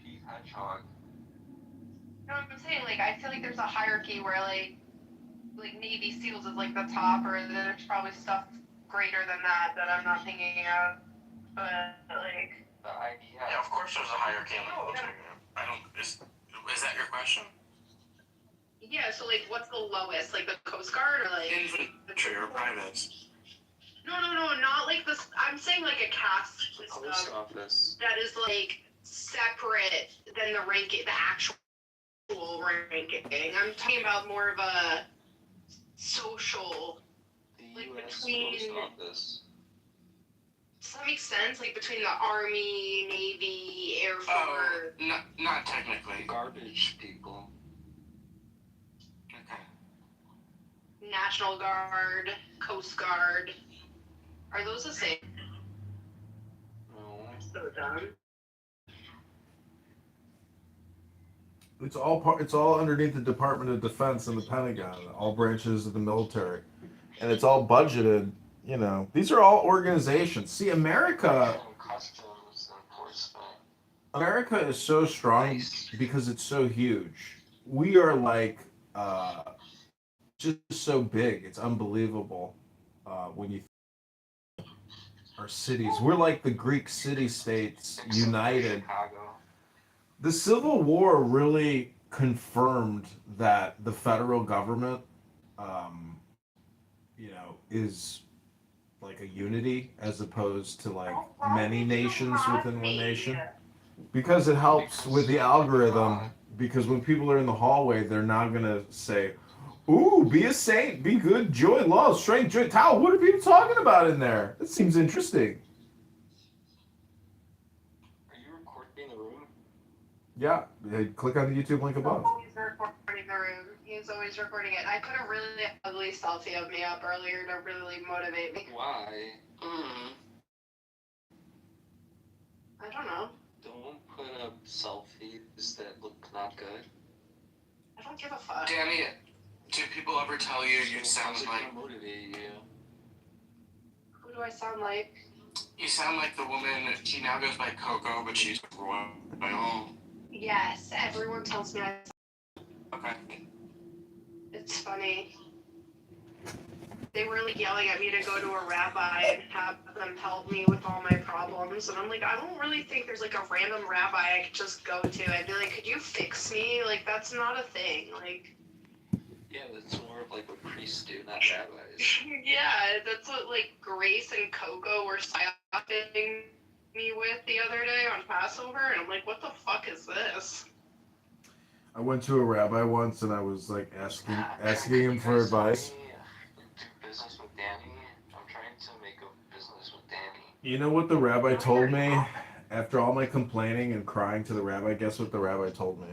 Pete Hedgehog. No, I'm saying, like, I feel like there's a hierarchy where, like Navy SEALs is, like, the top, or there's probably stuff greater than that I'm not thinking of. But, like... The IDF. Yeah, of course there's a hierarchy in the military. I don't... Is that your question? Yeah, so, like, what's the lowest? Like, the Coast Guard, or, like... Infantry or privates? No, not, like, this... I'm saying, like, a caste system Post office. that is, like, separate than the ranking, the actual ranking. I'm talking about more of a social, The like, U.S. between... Post Office. Does that make sense? Like, between the Army, Navy, Air Force... Oh, not technically. Garbage people. Okay. National Guard, Coast Guard. Are those the same? No. So dumb. It's all underneath the Department of Defense and the Pentagon, all branches of the military, and it's all budgeted. You know, these are all organizations. See, America is so strong because it's so huge. We are like just so big. It's unbelievable when you think our cities. We're like the Greek city-states united. The Civil War really confirmed that the federal government, is like a unity as opposed to like many nations within one nation. Because it helps with the algorithm. Because when people are in the hallway, they're not gonna say, "Ooh, be a saint, be good, joy, love, strength, joy, Tao." What are people talking about in there? It seems interesting. Are you recording the room? Yeah, click on the YouTube link above. He's recording the room. He's always recording it. I put a really ugly selfie of me up earlier to really motivate me. Why? I don't know. Don't put up selfies that look not good. I don't give a fuck. Danny, do people ever tell you sound like... motivate you? Who do I sound like? You sound like the woman, she now goes by Coco, but she's royal. Yes, everyone tells me I sound. Okay. It's funny. They were like yelling at me to go to a rabbi and have them help me with all my problems. And I'm like, I don't really think there's like a random rabbi I could just go to. I'd be like, could you fix me? Like, that's not a thing. Like, Yeah, that's more of like what priests do, not rabbis. Yeah, that's what like Grace and Coco were psyoping me with the other day on Passover, and I'm like, what the fuck is this? I went to a rabbi once and I was like asking him You for guys saw advice. me do business with Danny. I'm trying to make a business with Danny. You know what the rabbi told me? After all my complaining and crying to the rabbi, guess what the rabbi told me?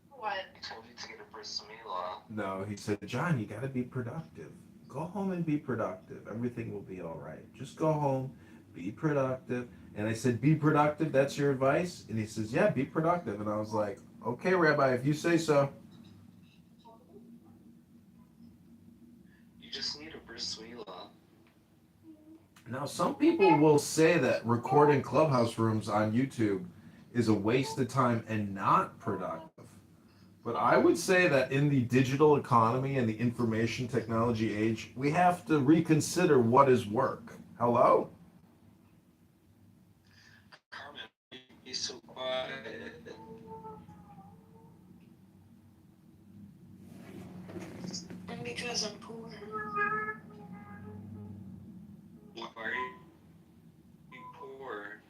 What? He told you to get a bris milah. No, he said, John, you got to be productive. Go home and be productive. Everything will be all right. Just go home, be productive. And I said, be productive? That's your advice? And he says, yeah, be productive. And I was like, okay, Rabbi, if you say so. You just need a bris milah. Now, some people will say that recording clubhouse rooms on YouTube is a waste of time and not productive. But I would say that in the digital economy and the information technology age, we have to reconsider what is work. Hello? Carmen, be so quiet. And because I'm poor. Why are you poor?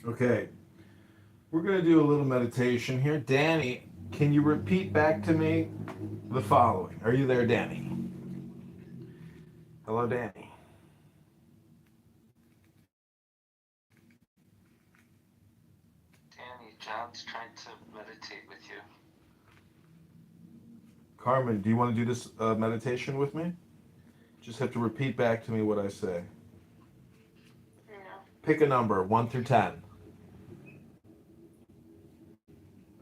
Okay, we're going to do a little meditation here. Danny, can you repeat back to me the following? Are you there, Danny? Hello, Danny. Danny, John's trying to meditate with you. Carmen, do you want to do this meditation with me? Just have to repeat back to me what I say. No. Pick a number, 1 through 10.